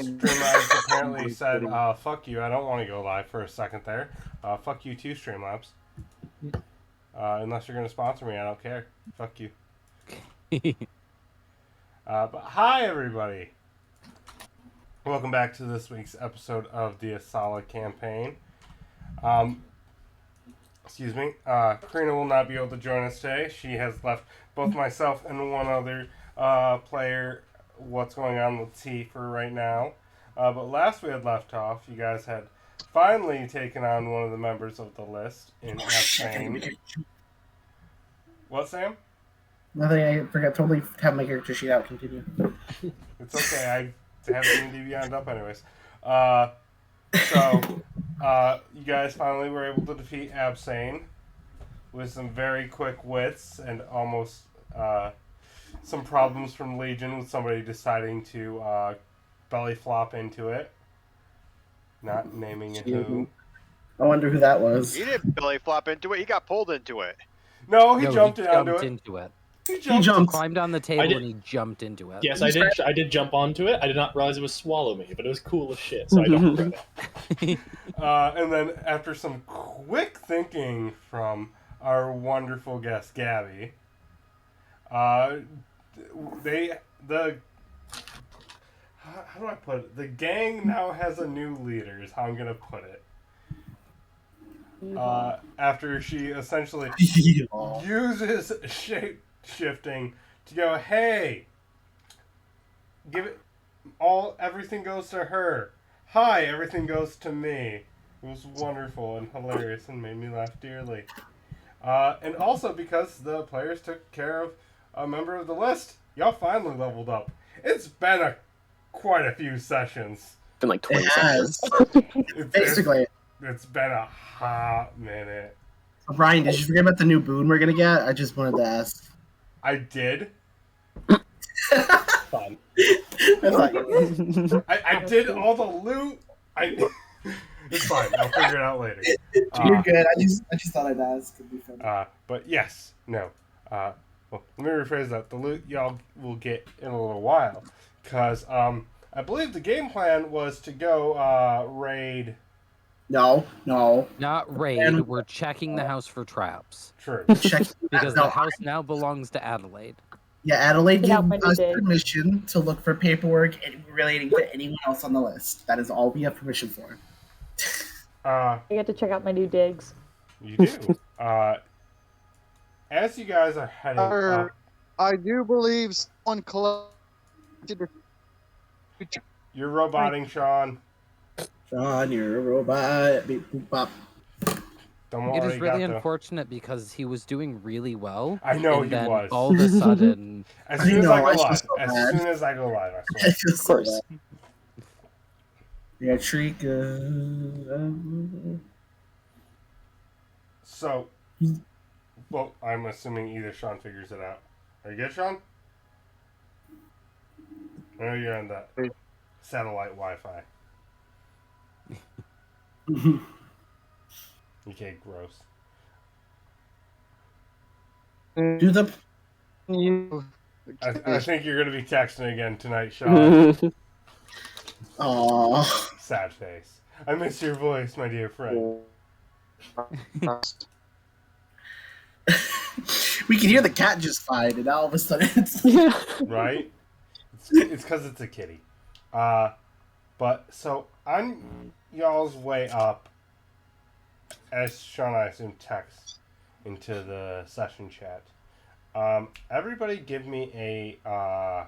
Streamlabs apparently said, fuck you, I don't want to go live for a second there. Fuck you too, Streamlabs. Unless you're going to sponsor me, I don't care. Fuck you. But hi, everybody. Welcome back to this week's episode of the Aesala campaign. Excuse me. Karina will not be able to join us today. She has left both myself and one other player what's going on with T for right now. But last we had left off, you guys had finally taken on one of the members of the list in Spain. What, Sam? Nothing. I forgot. Totally have my character sheet out. Continue. It's okay. I have D&D Beyond up anyways. You guys finally were able to defeat Absane with some very quick wits and almost some problems from Legion with somebody deciding to belly flop into it. Not naming it who. I wonder who that was. He didn't belly flop into it. He got pulled into it. No, he jumped into it. He jumped. Climbed on the table and he jumped into it. Yes, I did jump onto it. I did not realize it would swallow me, but it was cool as shit, so I don't regret it. And then after some quick thinking from our wonderful guest Gabby, how do I put it? The gang now has a new leader is how I'm gonna put it. After she essentially uses shape shifting to go, hey, give it everything goes to her. Hi, everything goes to me. It was wonderful and hilarious and made me laugh dearly. And also because the players took care of a member of the list, y'all finally leveled up. It's been quite a few sessions. Been like 20 sessions. Basically. It's been a hot minute. So Brian, did you forget about the new boon we're gonna get? I just wanted to ask. I did. Fun. I did all the loot. It's fine. I'll figure it out later. You're good. I just thought I'd ask. It'd be fun. But yes, no. Well, let me rephrase that. The loot y'all will get in a little while, because I believe the game plan was to go raid. No. Not raid. We're checking the house for traps. True. Because the house now belongs to Adelaide. Yeah, Adelaide gave us permission to look for paperwork relating to anyone else on the list. That is all we have permission for. I get to check out my new digs. You do. As you guys are heading up, I do believe someone collected. You're roboting, Sean. Sean, you're a robot. Beep, boop, bop. Don't worry, It is really unfortunate because he was doing really well. I know and he then was. All of a sudden, as soon as I go live, so as soon as I go live, I I swear. feel so course. bad. Yeah, Shrika. So, well, I'm assuming either Sean figures it out. Are you good, Sean? I know you're on that satellite Wi-Fi. Okay, gross. Do the. I think you're going to be texting again tonight, Sean. Aww. Sad face. I miss your voice, my dear friend. We can hear the cat just fine, and all of a sudden it's. Right? It's because it's a kitty. But, so, on y'all's way up, as Sean, I assume, texts into the session chat, everybody give me a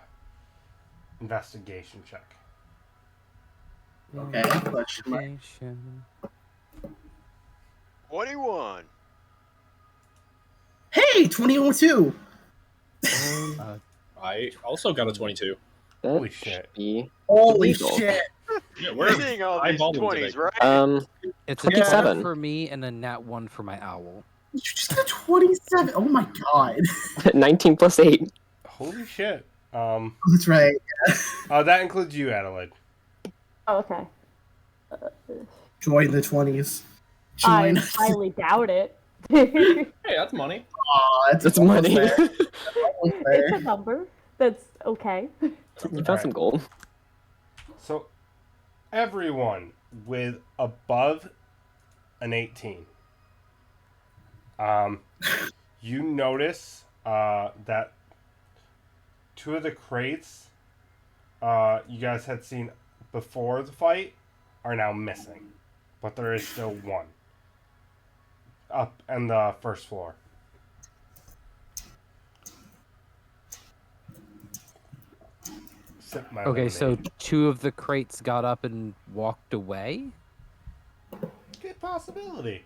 investigation check. Okay. 21. Hey, 2002. I also got a 22. Holy shit. Holy Illegal. shit. Yeah, We're seeing all these eyeballing 20s, today. right? it's a 27. 7 for me and a nat 1 for my owl. You just got 27. Oh my god. 19 plus 8. Holy shit. That's right. That includes you, Adelaide. Oh, okay. Join the 20s. I Join. highly doubt it. Hey, that's money. Aw, That's money. It's a number. That's okay. You found some gold. So, everyone with above an 18. You notice that two of the crates you guys had seen before the fight are now missing, but there is still one up on the first floor. Sip my Okay, so lemonade. 2 of the crates got up and walked away? Good possibility.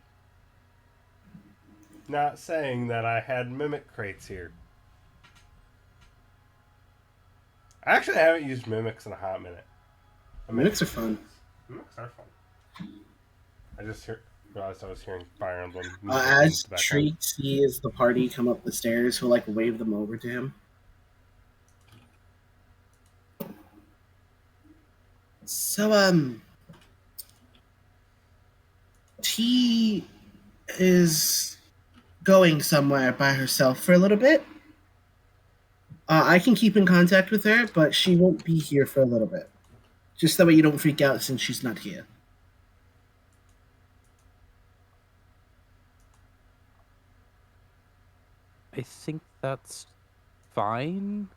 Not saying that I had mimic crates here. I actually haven't used mimics in a hot minute. Mimics are fun. Mimics are fun. I just realized I was hearing Fire Emblem. As Treat sees the party come up the stairs, he'll like wave them over to him. So, T is going somewhere by herself for a little bit. I can keep in contact with her, but she won't be here for a little bit. Just that way you don't freak out since she's not here. I think fine.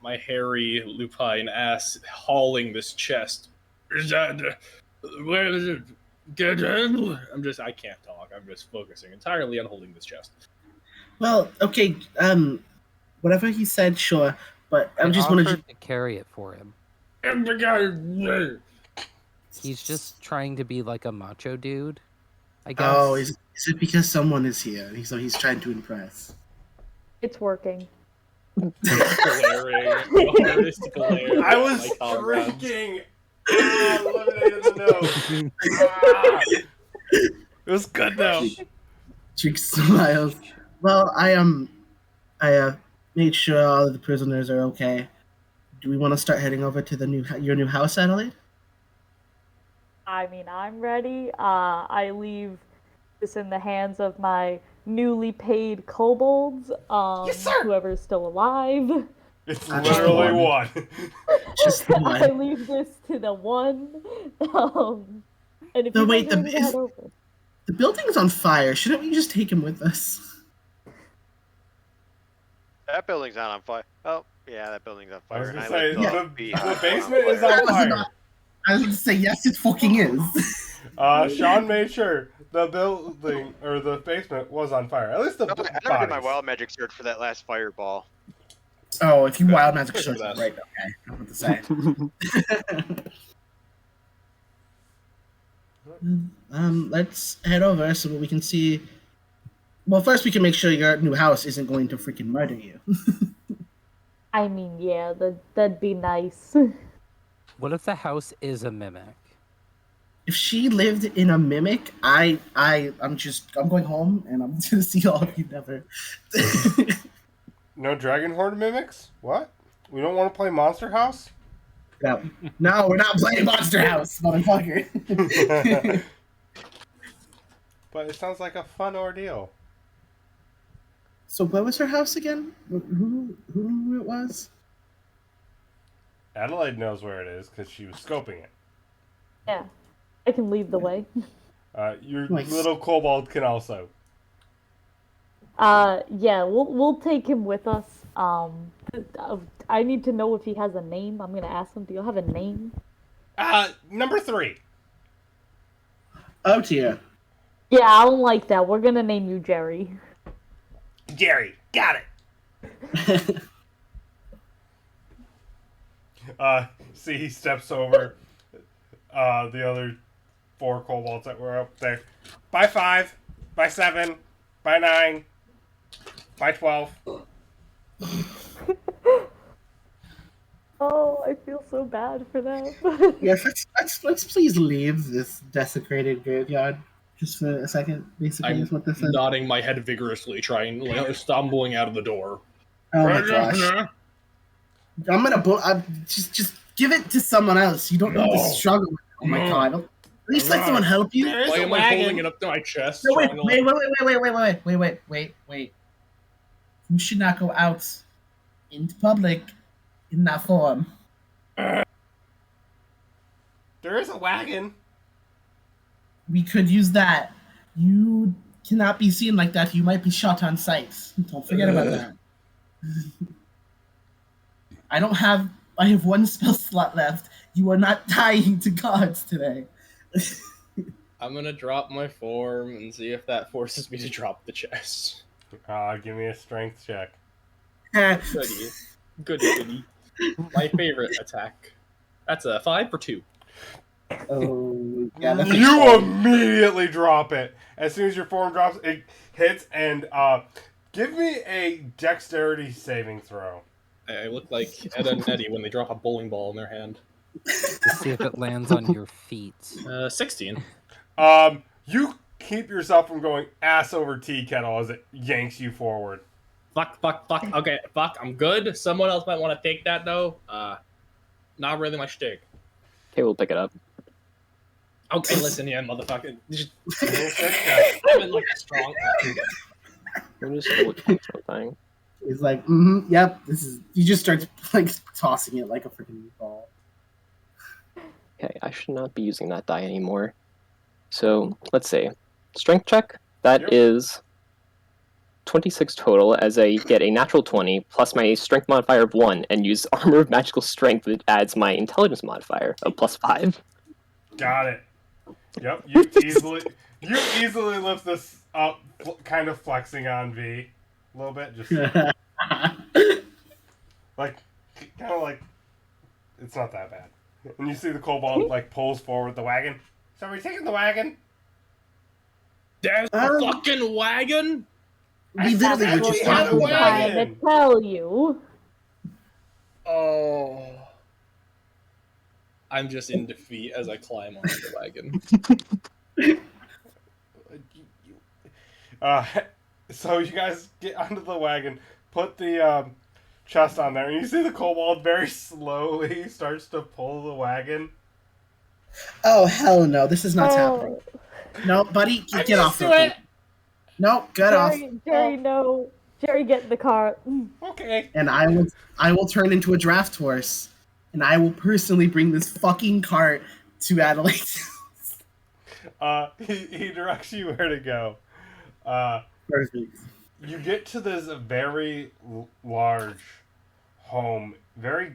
My hairy lupine ass hauling this chest. Is that where is it? Get in. I can't talk. I'm just focusing entirely on holding this chest. Well, okay, whatever he said, sure, but I just wanted to carry it for him. He's just trying to be like a macho dude, I guess. Oh, is it because someone is here? So he's trying to impress. It's working. Glaring. I was drinking. Lemonade in the nose. It was good though. Cheek smiles. Well, I made sure all of the prisoners are okay. Do we want to start heading over to your new house, Adelaide? I mean, I'm ready. I leave this in the hands of my newly paid kobolds. Yes, sir. Whoever's still alive. It's literally one. Just the one. I leave this to the one. And if No, you wait, guys are ready to head over. The building's on fire. Shouldn't we just take him with us? That building's not on fire. Oh, yeah, that building's on I was fire. gonna and say, lived the up behind basement one is on fire. fire. I was going to say, yes, it fucking is. Sean made sure the building or the basement was on fire. At least the No, I never did my bodies. wild magic search for that last fireball. Oh, if you wild magic Good for search, that. right? Okay, I want to say. Let's head over so that we can see. Well, first we can make sure your new house isn't going to freaking murder you. I mean, yeah, that'd be nice. What if the house is a mimic? If she lived in a mimic, I'm going home and I'm gonna see all of you never. No dragon horde mimics? What? We don't want to play Monster House? No, we're not playing Monster House, motherfucker. But it sounds like a fun ordeal. So where was her house again? Who knew it was? Adelaide knows where it is because she was scoping it. Yeah, I can lead the way. Your Nice. little kobold can also. Yeah, we'll take him with us. I need to know if he has a name. I'm gonna ask him. Do you have a name? Number 3. Oh dear. Yeah, I don't like that. We're gonna name you Jerry. Jerry, got it. See, he steps over the other 4 kobolds that were up there. By 5, by 7, by 9, by 12. Oh, I feel so bad for them. Yes, let's please leave this desecrated graveyard just for a second. Basically, is what this is. Nodding my head vigorously, stumbling out of the door. Oh my gosh! I'm gonna just give it to someone else. You don't need to struggle with it. Oh my god! At least let someone help you. There's Why a am I wagon. holding it up to my chest? No, trying to, wait. You should not go out into public in that form. There is a wagon. We could use that. You cannot be seen like that. You might be shot on sight. Don't forget about that. I have one spell slot left. You are not dying to gods today. I'm gonna drop my form and see if that forces me to drop the chest. Give me a strength check. Goody. Goody. My favorite attack. That's a 5 for 2. Oh, yeah, that's You immediately drop it. As soon as your form drops, it hits, and give me a dexterity saving throw. I look like Ed and Eddie when they drop a bowling ball in their hand. To see if it lands on your feet. 16. You keep yourself from going ass over tea kettle as it yanks you forward. Fuck. Okay, fuck, I'm good. Someone else might want to take that, though. Not really my shtick. Okay, we'll pick it up. Okay, listen here, motherfucker. Give me a strength check. I'm in like a strong... I'm just double check something. He's like, yep, this is. He just starts like tossing it like a freaking ball. Okay, I should not be using that die anymore. So let's see. Strength check. That is 26 total, as I get a natural 20 plus my strength modifier of 1 and use armor of magical strength that adds my intelligence modifier of +5. Got it. Yep, you easily lift this up, kind of flexing on V a little bit, just like kind of like it's not that bad. And you see the kobold like pulls forward the wagon. So are we taking the wagon? There's a fucking wagon? We literally were just had a talking about it. wagon. To tell you. Oh. I'm just in defeat as I climb onto the wagon. So you guys get onto the wagon, put the chest on there, and you see the kobold very slowly starts to pull the wagon. Oh hell no! This is not happening. No, buddy, get off of me. No, get off. Jerry, no. Jerry, get in the car. Okay. And I will turn into a draft horse, and I will personally bring this fucking cart to Adelaide. He directs you where to go. Perfect. You get to this very large home, very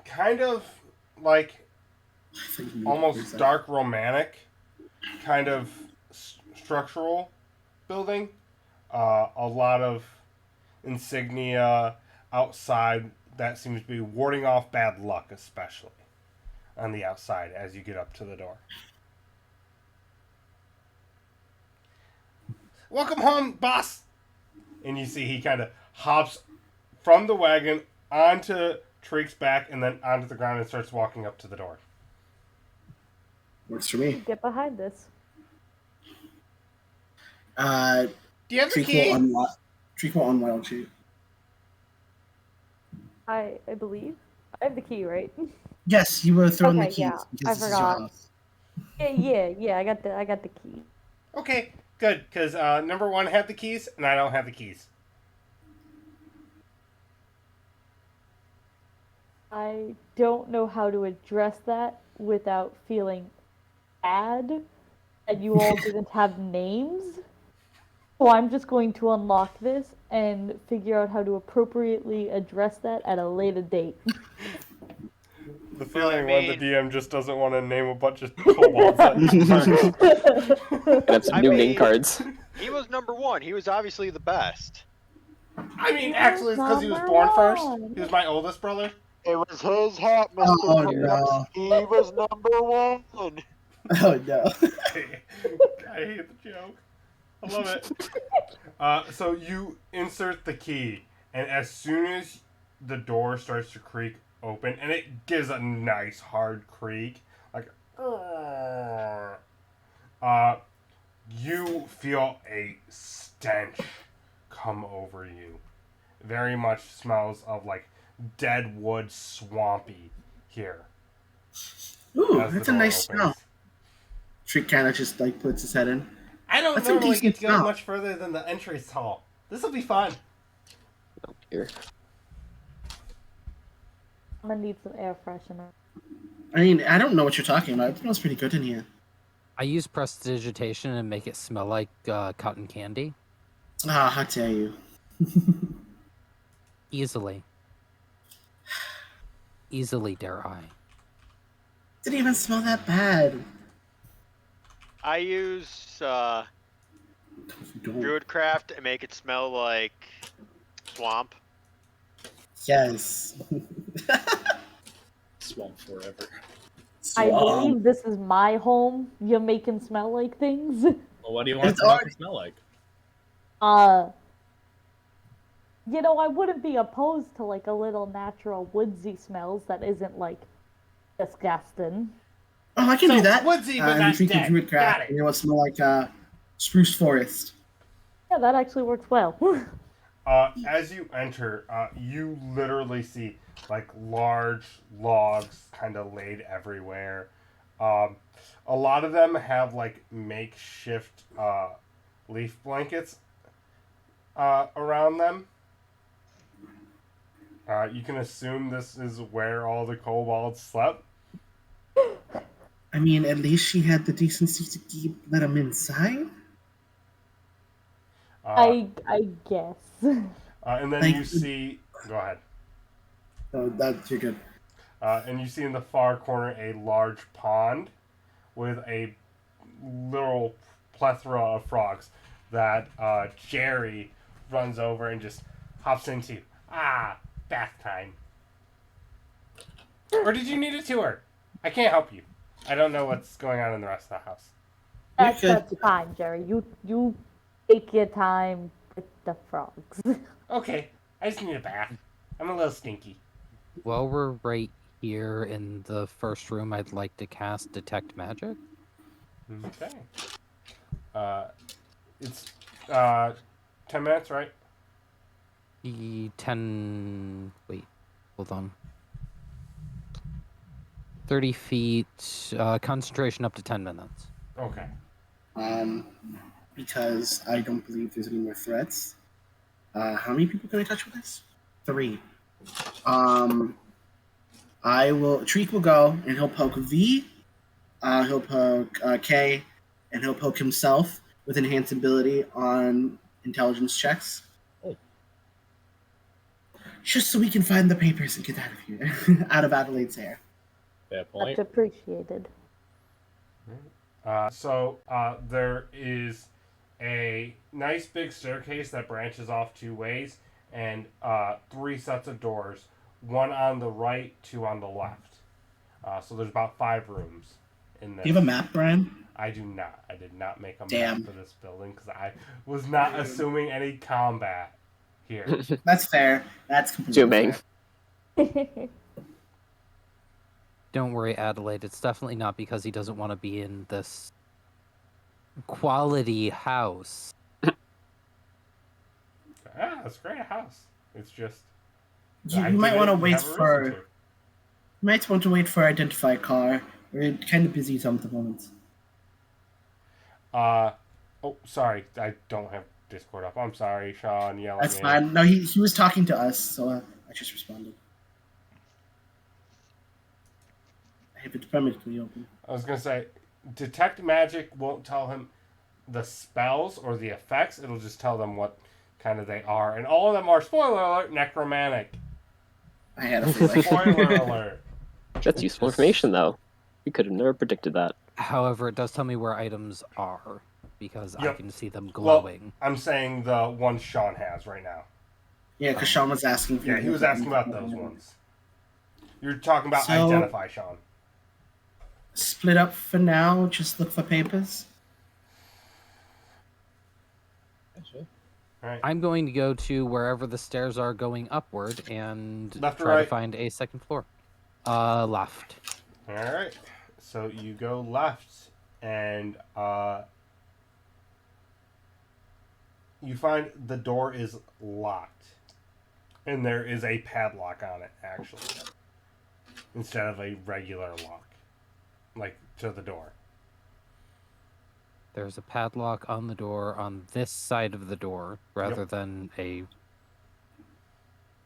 kind of like almost dark romantic kind of structural building. A lot of insignia outside that seems to be warding off bad luck, especially on the outside as you get up to the door. Welcome home, boss! And you see he kind of hops from the wagon onto Treek's back and then onto the ground and starts walking up to the door. Works for me. Get behind this. Do you have the key? Treek will unwild you. I believe. I have the key, right? Yes, you were throwing the Okay, keys. yeah, because I this is your forgot. house. Yeah. I got the key. Okay, good, because number one had the keys, and I don't have the keys. I don't know how to address that without feeling bad that you all didn't have names. So I'm just going to unlock this and figure out how to appropriately address that at a later date. The feeling when the DM just doesn't want to name a bunch of kobolds. And have some new name cards. He was number one. He was obviously the best. I mean, actually, it's because he was born first. He was my oldest brother. It was his hat, Mr. Oh, Krabs. no. He was number one. Oh no. I hate the joke. I love it. So you insert the key, and as soon as the door starts to creak open, and it gives a nice hard creak, like, you feel a stench come over you. Very much smells of like dead wood, swampy here. Ooh, as the that's a door nice opens. smell. Treek kind of just like puts his head in. I don't That's a normally decent get to go smell. much further than the entrance hall. This will be fun. Here. I'm gonna need some air freshener. I mean, I don't know what you're talking about. It smells pretty good in here. I use prestidigitation and make it smell like cotton candy. Ah, how dare you. Easily. Easily, dare I. Didn't even smell that bad. I use Don't. Druidcraft and make it smell like swamp. Yes. Swamp forever. I Swamp. believe this is my home. You're making smell like things. Well, what do you want It's the home already- to smell like? You know, I wouldn't be opposed to like a little natural woodsy smells that isn't like disgusting. Oh, I can do that. Woodsy, but you not drink dead. your druid Got craft, it. and it will smell like spruce forest. Yeah, that actually works well. As you enter, you literally see like large logs kind of laid everywhere. A lot of them have like makeshift leaf blankets around them. You can assume this is where all the kobolds slept. I mean, at least she had the decency to let him inside. I guess. And then Like- you see. Go ahead. Oh, that's you're good. And you see in the far corner a large pond with a literal plethora of frogs that Jerry runs over and just hops into. Ah, bath time. Or did you need a tour? I can't help you. I don't know what's going on in the rest of the house. That's fine, Jerry. You take your time with the frogs. Okay, I just need a bath. I'm a little stinky. While we're right here in the first room, I'd like to cast Detect Magic. Okay. It's 10 minutes, right? 10... Wait, hold on. 30 feet, concentration up to 10 minutes. Okay. Because I don't believe there's any more threats. How many people can I touch with this? 3. Treek will go and he'll poke V, he'll poke K, and he'll poke himself with enhanced ability on intelligence checks. Oh. Just so we can find the papers and get out of here, out of Adelaide's hair. Fair Much point. appreciated. So there is a nice big staircase that branches off 2 ways, and 3 sets of doors. 1 on the right, 2 on the left. So there's about 5 rooms in this. Do you have a map, Brian? I do not. I did not make a Damn. map for this building because I was not assuming any combat here. That's fair. That's completely Zooming. fair. Don't worry, Adelaide. It's definitely not because he doesn't want to be in this quality house. It's a great house. It's just You I might didn't want to have wait a reason for. to. You might want to wait for identify car. We're kind of busy at the moment. Oh, sorry. I don't have Discord up. I'm sorry, Sean. Yell at That's me. fine. No, he was talking to us, so I just responded. I have it permanently open. I was gonna say, detect magic won't tell him the spells or the effects. It'll just tell them what kind of they are, and all of them are, spoiler alert, necromantic. I had a feeling. Spoiler alert. That's useful information, though. We could have never predicted that. However, it does tell me where items are because I Yep. can see them Well, glowing. I'm saying the ones Sean has right now. Yeah, because Sean was asking for Yeah, he was asking about those ones. You're talking about So- identify, Sean. Split up for now, just look for papers. Actually, All right. I'm going to go to wherever the stairs are going upward and Left or try right? to find a second floor. Left. All right. So you go left, and you find the door is locked, and there is a padlock on it, actually, instead of a regular lock, like to the door. There's a padlock on the door on this side of the door rather than a...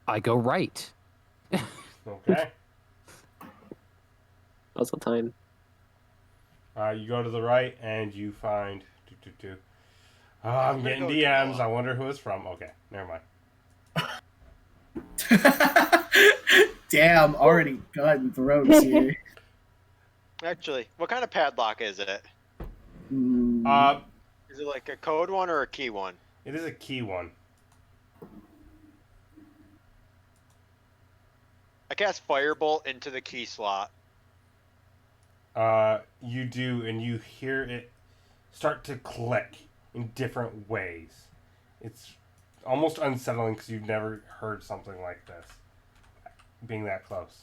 I go right. Okay. Puzzle time. You go to the right and you find. Oh, I'm I'm getting gonna go DMs. Camilla. I wonder who it's from. Okay, never mind. Damn, already gotten throats here. Actually, what kind of padlock is it? Mm, Is it like a code one or a key one? It is a key one. I cast Firebolt into the key slot. You do, and you hear it start to click in different ways. It's almost unsettling because you've never heard something like this, being that close.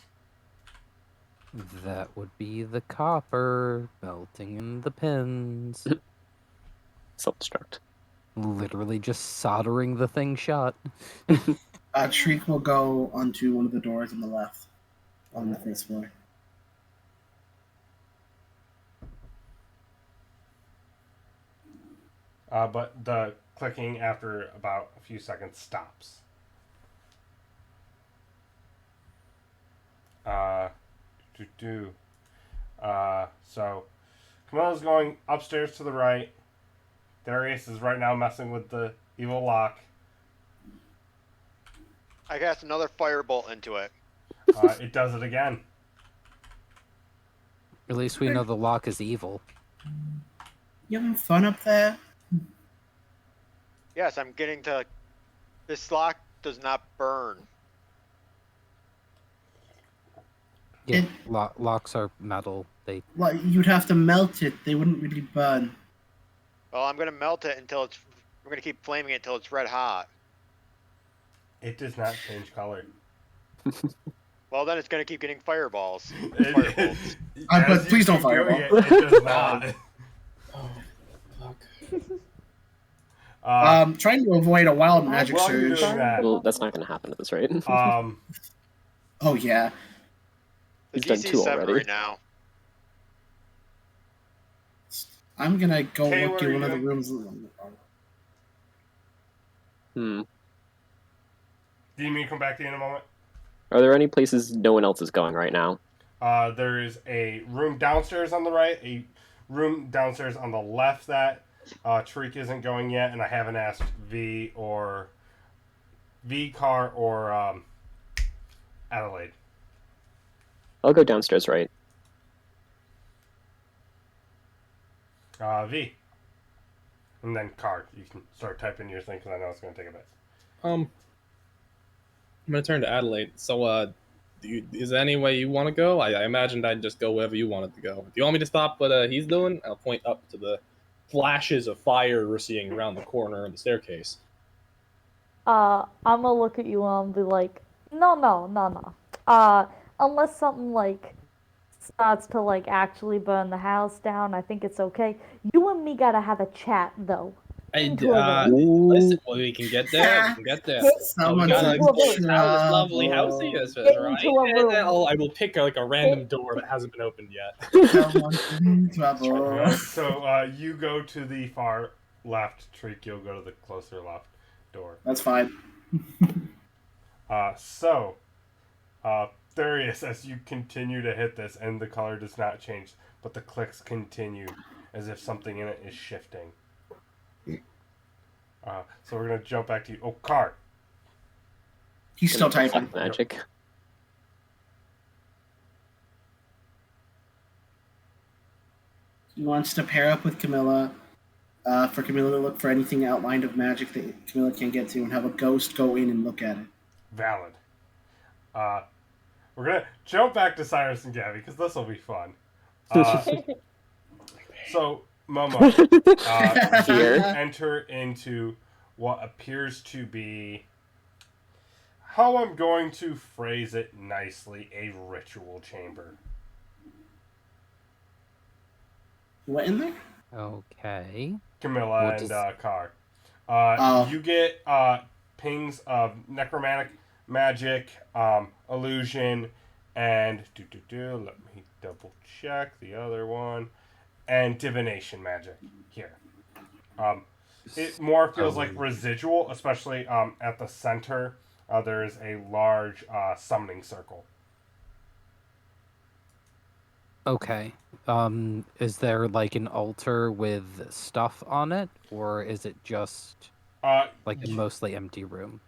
That would be the copper melting in the pins. Self-destruct. Literally just soldering the thing shut. Shriek will go onto one of the doors on the left, on the first floor. But the clicking after about a few seconds stops. So Camilla's going upstairs to the right. Darius is right now messing with the evil lock. I cast another Firebolt into it. It does it again. At least we know the lock is evil. You having fun up there? Yes, I'm getting to. This lock does not burn. Yeah, locks are metal. They Well, you'd have to melt it. They wouldn't really burn. Well, I'm gonna melt it until it's. We're gonna keep flaming it until it's red hot. It does not change color. Well, then it's gonna keep getting fireballs. It- But as you please don't keep doing fireball. it does not. Oh, fuck. Trying to avoid a wild magic while you're surge. doing that, Well, that's not going to happen at this rate. Oh yeah. The He's done DC 2 7 already. right now. I'm gonna go Okay, look where in are one of you the rooms. Hmm. do you mean to come back to you in a moment? Are there any places no one else is going right now? There is a room downstairs on the right, a room downstairs on the left that Tariq isn't going yet, and I haven't asked Car or Adelaide. I'll go downstairs right. V. And then Car. You can start typing your thing because I know it's going to take a bit. I'm gonna turn to Adelaide. So, is there any way you want to go? I imagined I'd just go wherever you wanted to go. Do you want me to stop what he's doing? I'll point up to the flashes of fire we're seeing around the corner of the staircase. I'm gonna look at you and I'll be like, no. Unless something like starts to like actually burn the house down, I think it's okay. You and me gotta have a chat though. Into a village. Listen, well, we can get there. We can get there. Someone's Get in into a village. This lovely house trouble. he is, Get right? into a And room. then I will pick like a random door that hasn't been opened yet. Someone's in trouble. Alright, so you go to the far left, Tariq, you'll go to the closer left door. That's fine. Darius, as you continue to hit this, and the color does not change, but the clicks continue as if something in it is shifting. So we're going to jump back to you. Oh, Car. He's still typing. Black magic. He wants to pair up with Camilla. For Camilla to look for anything outlined of magic that Camilla can't get to, and have a ghost go in and look at it. Valid. We're going to jump back to Cyrus and Gabby, because this will be fun. So, Momo, Here. you enter into what appears to be, how I'm going to phrase it nicely, a ritual chamber. What in there? okay. Camilla What and does- Car. Oh. You get pings of necromantic magic, illusion, and let me double check the other one, and divination magic here. It more feels like residual, especially at the center. There is a large summoning circle. Okay. Is there like an altar with stuff on it, or is it just like a mostly empty room?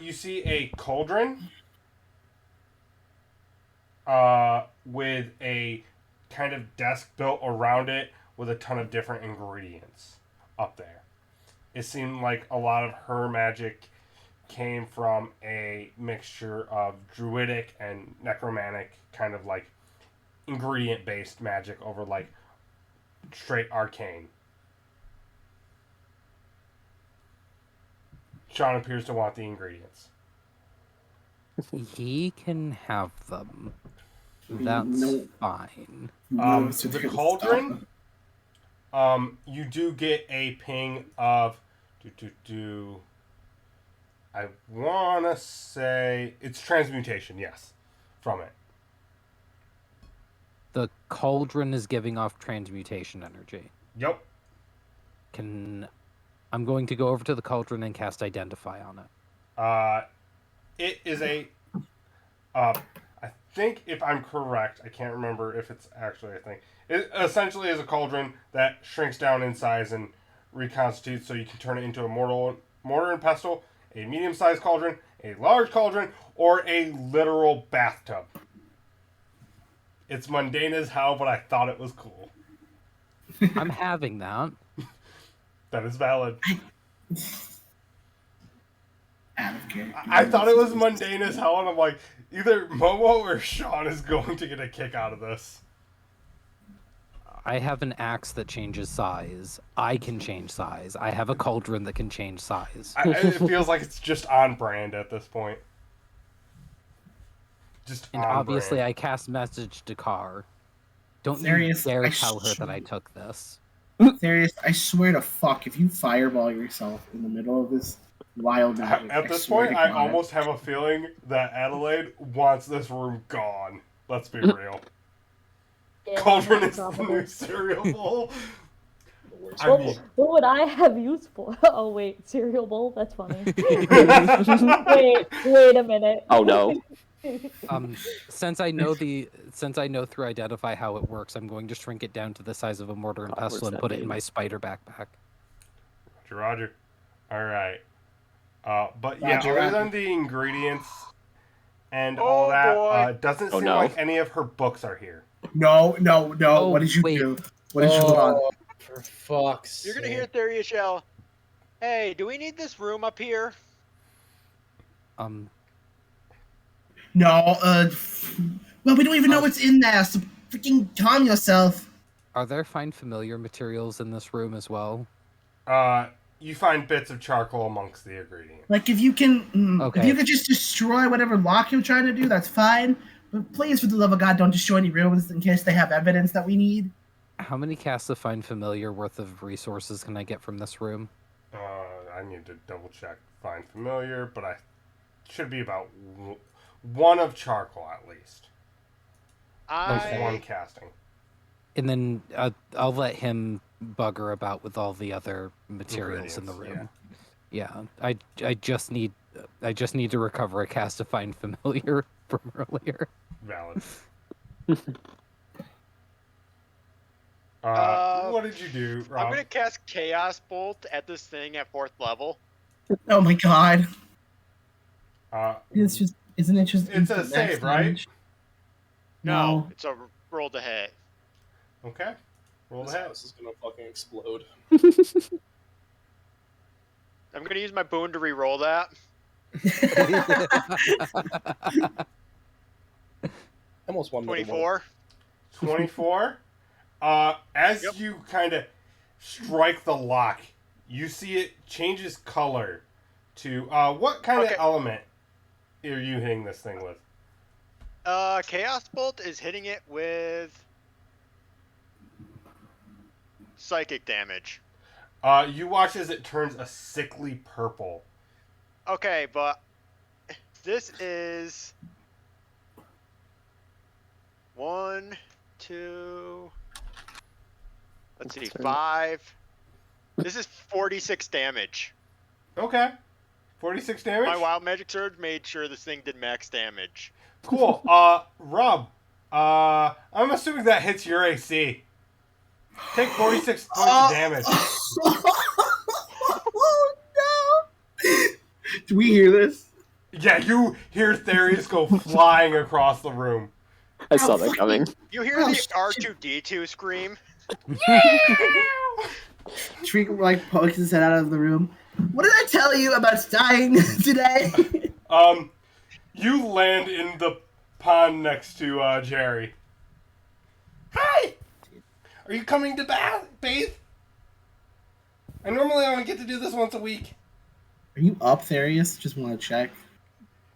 You see a cauldron with a kind of desk built around it with a ton of different ingredients up there. It seemed like a lot of her magic came from a mixture of druidic and necromantic kind of like ingredient based magic over like straight arcane. Sean appears to want the ingredients. He can have them. That's No. fine. The cauldron, you do get a ping of I wanna say it's transmutation, yes, from it. The cauldron is giving off transmutation energy. Yep. I'm going to go over to the cauldron and cast Identify on it. It is a I think if I'm correct, I can't remember if it's actually a thing. It essentially is a cauldron that shrinks down in size and reconstitutes so you can turn it into a mortar and pestle, a medium-sized cauldron, a large cauldron, or a literal bathtub. It's mundane as hell, but I thought it was cool. I'm having that. That is valid. Out of character. I thought it was mundane as hell, and I'm like, either Momo or Sean is going to get a kick out of this. I have an axe that changes size. I can change size. I have a cauldron that can change size. It feels like it's just on brand at this point. Just And on obviously, brand. I cast message to Car. Don't Serious? you dare I tell her that swear. I took this. Serious, I swear to fuck, if you fireball yourself in the middle of this wild magic, At I this swear point, to I God. almost have a feeling that Adelaide wants this room gone. Let's be real. Yeah, Cauldron no is the problem. new cereal bowl. I What, mean, what would I have used for? Oh wait, cereal bowl. That's funny. wait a minute. Oh no. Since I know through Identify how it works, I'm going to shrink it down to the size of a mortar and God, where's pestle and that put it in name? my spider backpack. Roger. All right. But yeah, Roger, other Roger. than the ingredients and Oh, all that, boy. doesn't Oh, seem no. like any of her books are here. No. Oh, What did you wait. do? What did you hold on? Oh, for fuck's You're gonna sake. hear Theria yell, "Hey, do we need this room up here?" No, well, we don't even know what's in there, so freaking calm yourself. Are there find familiar materials in this room as well? You find bits of charcoal amongst the ingredients. Like, if you can, if Okay. you could just destroy whatever lock you're trying to do, that's fine. But please, for the love of God, don't destroy any rooms in case they have evidence that we need. How many casts of find familiar worth of resources can I get from this room? I need to double check. Find familiar, but I should be about one of charcoal at least. That's one casting. And then I'll let him bugger about with all the other materials in the room. Ingredients, Yeah, I just need to recover a cast of find familiar from earlier. Valid. Uh, what did you do, Rob? I'm gonna cast Chaos Bolt at this thing at 4th level. Oh my God! It's Isn't it just? a instant max save, right? damage? No, it's a roll to hit. Okay. Roll This ahead. house is gonna fucking explode. I'm gonna use my boon to re-roll that. Almost one. 24. 24. As Yep. you kind of strike the lock, you see it changes color to what kind of Okay. element are you hitting this thing with? Chaos Bolt is hitting it with psychic damage. You watch as it turns a sickly purple. Okay, but this is 1, 2. Let's see, Sorry. 5. This is 46 damage. Okay. 46 damage? My Wild Magic Surge made sure this thing did max damage. Cool. Rob, I'm assuming that hits your AC. Take 46 points of damage. Oh no! Do we hear this? Yeah, you hear Therius go flying across the room. I saw that coming. You hear Oh, the shit. R2D2 scream? Shriek like pokes his head out of the room. What did I tell you about dying today? You land in the pond next to Jerry. Hi! Are you coming to bathe? I normally only get to do this once a week. Are you up, Therius? Just want to check.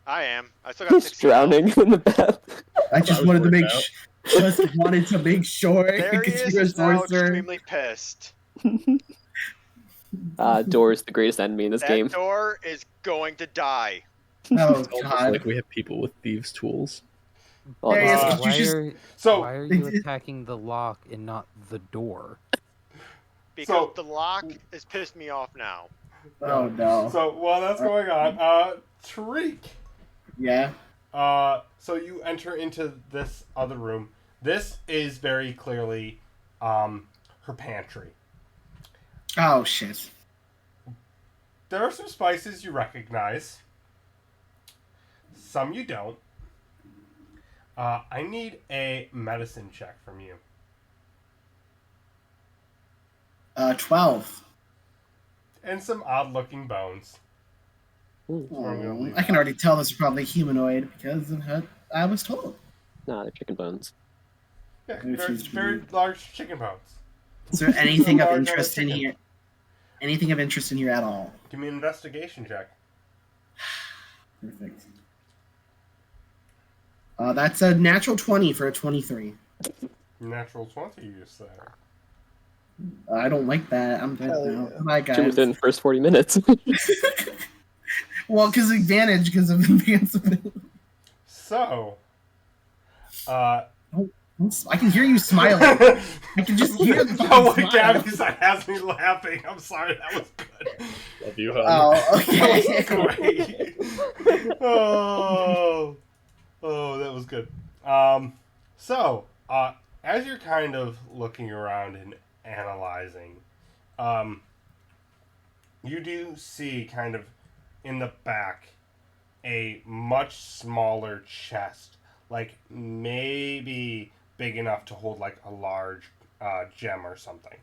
I am. I still got He's 16 drowning in the bath. I just was wanted to worried make about. just wanted to make sure because Darius you're a is now sorcerer. extremely pissed. Door is the greatest enemy in this That game. door is going to die. Oh It's almost god. like we have people with thieves' tools. Darius, Honestly. could you why just- are So, why are you attacking the lock and not the door? Because So- the lock has pissed me off now. Oh no. So while that's going on, Tariq. Yeah. So you enter into this other room. This is very clearly, her pantry. Oh shit. There are some spices you recognize. Some you don't. I need a medicine check from you. 12. And some odd-looking bones. I'm gonna leave I can that. already tell this is probably humanoid because of how I was told. Nah, they're chicken bones. Yeah, It very, seems to be- very large chicken bones. Is there anything of Large interest in chicken. here? Anything of interest in here at all? Give me an investigation check. Perfect. That's a natural 20 for a 23. Natural 20, you say. I don't like that. I'm dead now. Bye, Two guys. within the first 40 minutes. Well, because advantage, because of advancement. So, I can hear you smiling. I can just hear the no, what smile. Gabby said has me laughing. I'm sorry, that was good. Love you, hon. Oh, That was okay. great. Oh, that was good. So, as you're kind of looking around and analyzing, you do see kind of in the back a much smaller chest, like maybe big enough to hold like a large gem or something.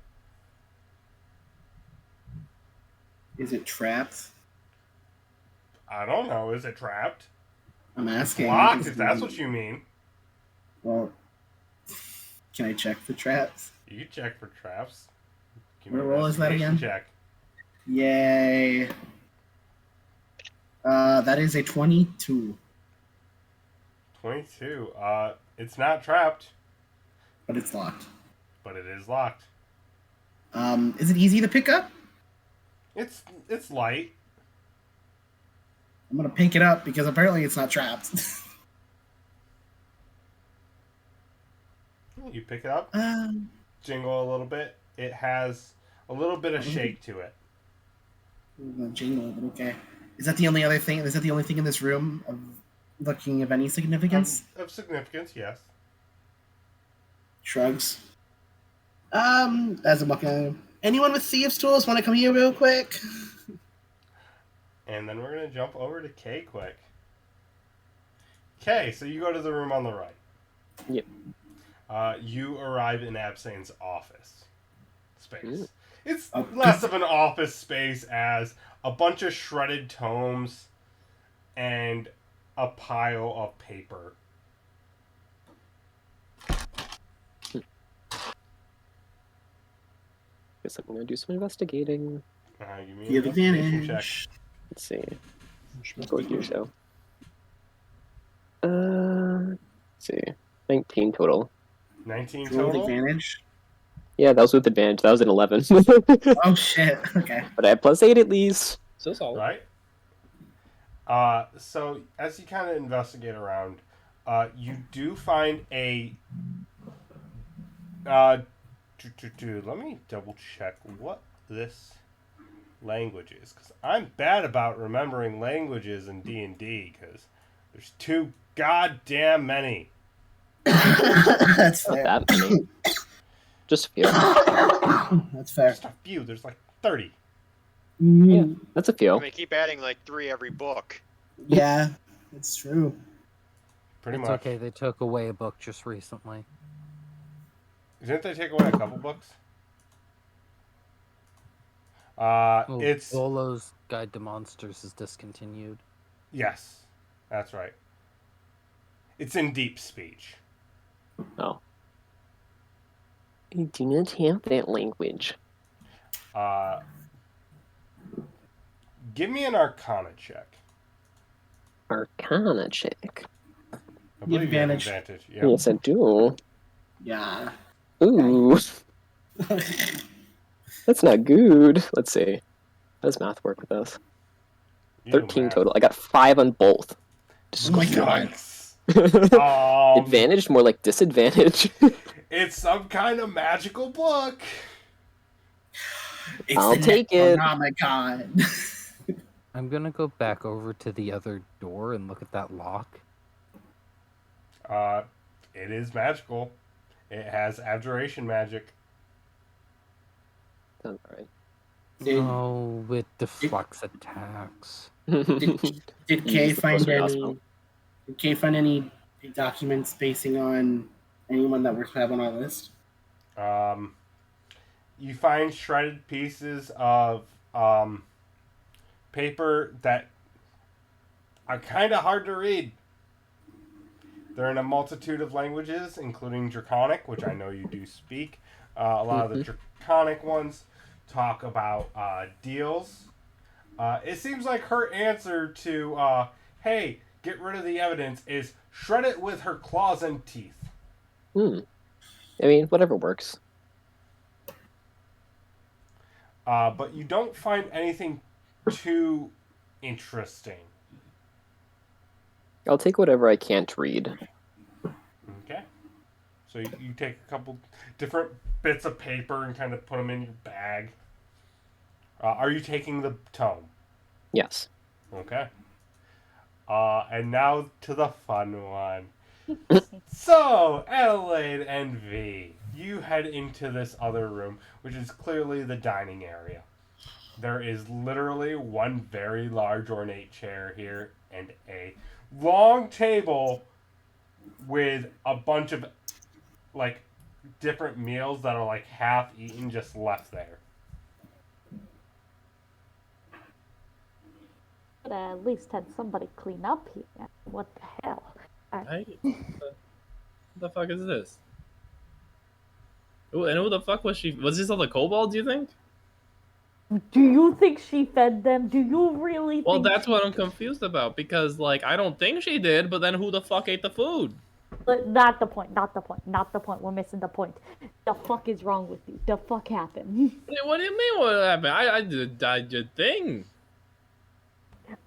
Is it trapped? I don't know. Is it trapped? I'm asking. Locked, if that's what you mean. Well, can I check for traps? You can check for traps. Give me What an roll is that investigation again? Check. Yay. That is a 22, 22. It's not trapped, but it's locked. but it is locked. Is it easy to pick up? It's light. I'm gonna pick it up because apparently it's not trapped. You pick it up, um, jingle a little bit. It has a little bit of shake to it. jingle, but okay. Is that the only other thing? Is that the only thing in this room of looking of any significance? Of significance, yes. Shrugs. As I'm walking, anyone with thieves' tools want to come here real quick? And then we're gonna jump over to Kay quick. Kay, so you go to the room on the right. Yep. You arrive in Absane's office space. Ooh. It's Oh, less of an office space as a bunch of shredded tomes and a pile of paper. Guess I'm gonna do some investigating. Give me You an have investigation advantage. Let's see. Go with your show. Let's see. 19 total. 19 Roll with total? advantage. Yeah, that was with advantage. That was an 11. Oh shit. Okay. But I have +8 at least. So solid. Right? So as you kind of investigate around, you do find a... let me double check what this language is, because I'm bad about remembering languages in D&D, because there's too goddamn many. That's Not fair. that many. Just a few. That's fair. Just a few. There's like 30. Yeah, that's a I few. mean, keep adding like 3 every book. Yeah, it's true. Pretty It's much. okay, they took away a book just recently. Didn't they take away a couple books? It's Bolo's Guide to Monsters is discontinued. yes, that's right. It's in deep speech. Oh. I do not have that language. Give me an Arcana check. Arcana check. I believe you have advantage. advantage. Yep. Yes, I do. Yeah. Ooh. That's not good. Let's see. How does math work with this? You do 13 math. total. I got 5 on both. Oh my god. Yikes. Advantage, more like disadvantage. It's some kind of magical book. It's I'll the take it. Necronomicon. I'm gonna go back over to the other door and look at that lock. It is magical. It has abjuration magic. Sounds right. Oh, it deflects attacks. Did Kay find any? Did Kay find any documents basing on anyone that we have on our list? You find shredded pieces of paper that are kind of hard to read. They're in a multitude of languages, including Draconic, which I know you do speak. A lot of the Draconic ones talk about deals. It seems like her answer to, hey, get rid of the evidence is shred it with her claws and teeth. I mean, whatever works. But you don't find anything too interesting. I'll take whatever I can't read. Okay. So you take a couple different bits of paper and kind of put them in your bag. Are you taking the tome? Yes. Okay. And now to the fun one. So, Adelaide and V, you head into this other room, which is clearly the dining area. There is literally one very large ornate chair here and a long table with a bunch of like different meals that are like half eaten just left there. But I at least had somebody clean up here. What the hell? Hey, what the fuck is this? Ooh, and who the fuck was she? Was this all the kobolds, you think? Do you think she fed them? Do you really Well, think that's what I'm confused about, because, like, I don't think she did, but then who the fuck ate the food? But not the point, not the point, not the point. We're missing the point. The fuck is wrong with you? The fuck happened? What do you mean what happened? I did thing.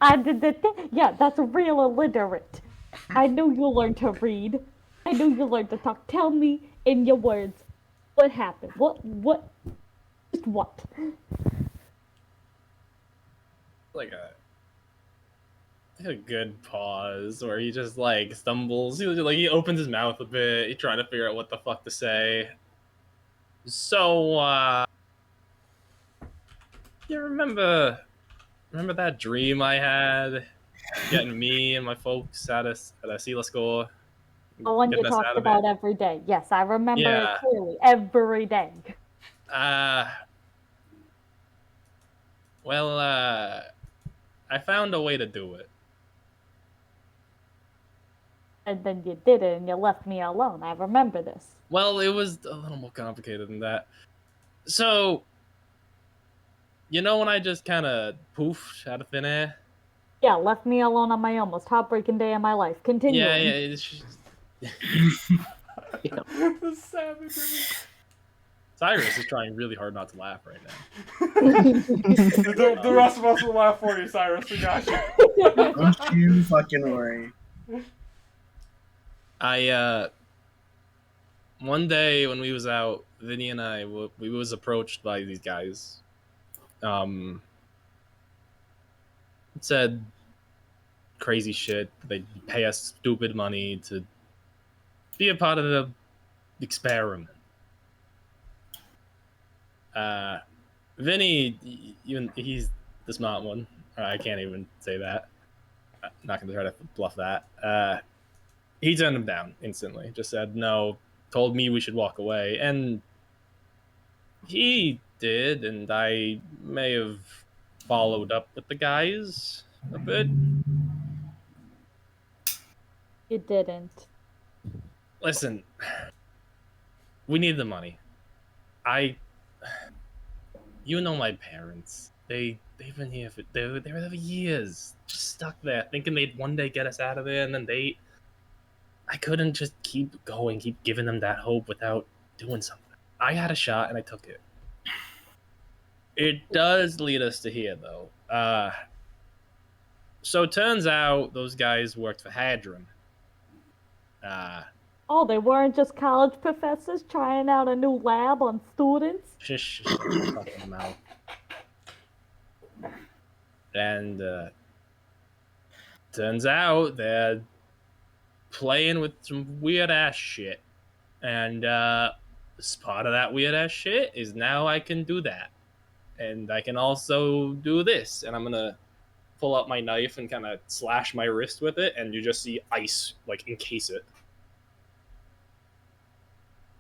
I did the thing. Yeah, that's real illiterate. I knew you learned to read. I knew you learned to talk. Tell me in your words, what happened? Just what? Like a good pause where he just like stumbles. He opens his mouth a bit. He's trying to figure out what the fuck to say. So, you remember that dream I had, getting me and my folks at a Aesala score? The one you Getting us talk out of about it? every day. Yes, I remember Yeah. it clearly. Every day. Well, I found a way to do it. And then you did it and you left me alone. I remember this. Well, it was a little more complicated than that. So, you know when I just kind of poofed out of thin air? Yeah, left me alone on my own most heartbreaking day of my life. Continue. Yeah. The savagery. Cyrus is trying really hard not to laugh right now. The rest of us will laugh for you, Cyrus. We got you. Don't you fucking worry. One day when we was out, Vinny and I, we was approached by these guys. Said crazy shit. They pay us stupid money to be a part of the experiment. Vinny, even he's the smart one. I can't even say that. I'm not gonna try to bluff that. He turned him down instantly. Just said no. Told me we should walk away, and he did. And I may have followed up with the guys a bit. You didn't. Listen, we need the money. You know my parents. They've been here for they were there for years, just stuck there, thinking they'd one day get us out of there, and then I couldn't just keep going, keep giving them that hope without doing something. I had a shot and I took it. It does lead us to here, though. So it turns out those guys worked for Hadron. Oh, they weren't just college professors trying out a new lab on students? Shut your fucking mouth. And turns out they're playing with some weird ass shit. And part of that weird ass shit is now I can do that. And I can also do this. And I'm gonna pull out my knife and kind of slash my wrist with it, and you just see ice like encase it.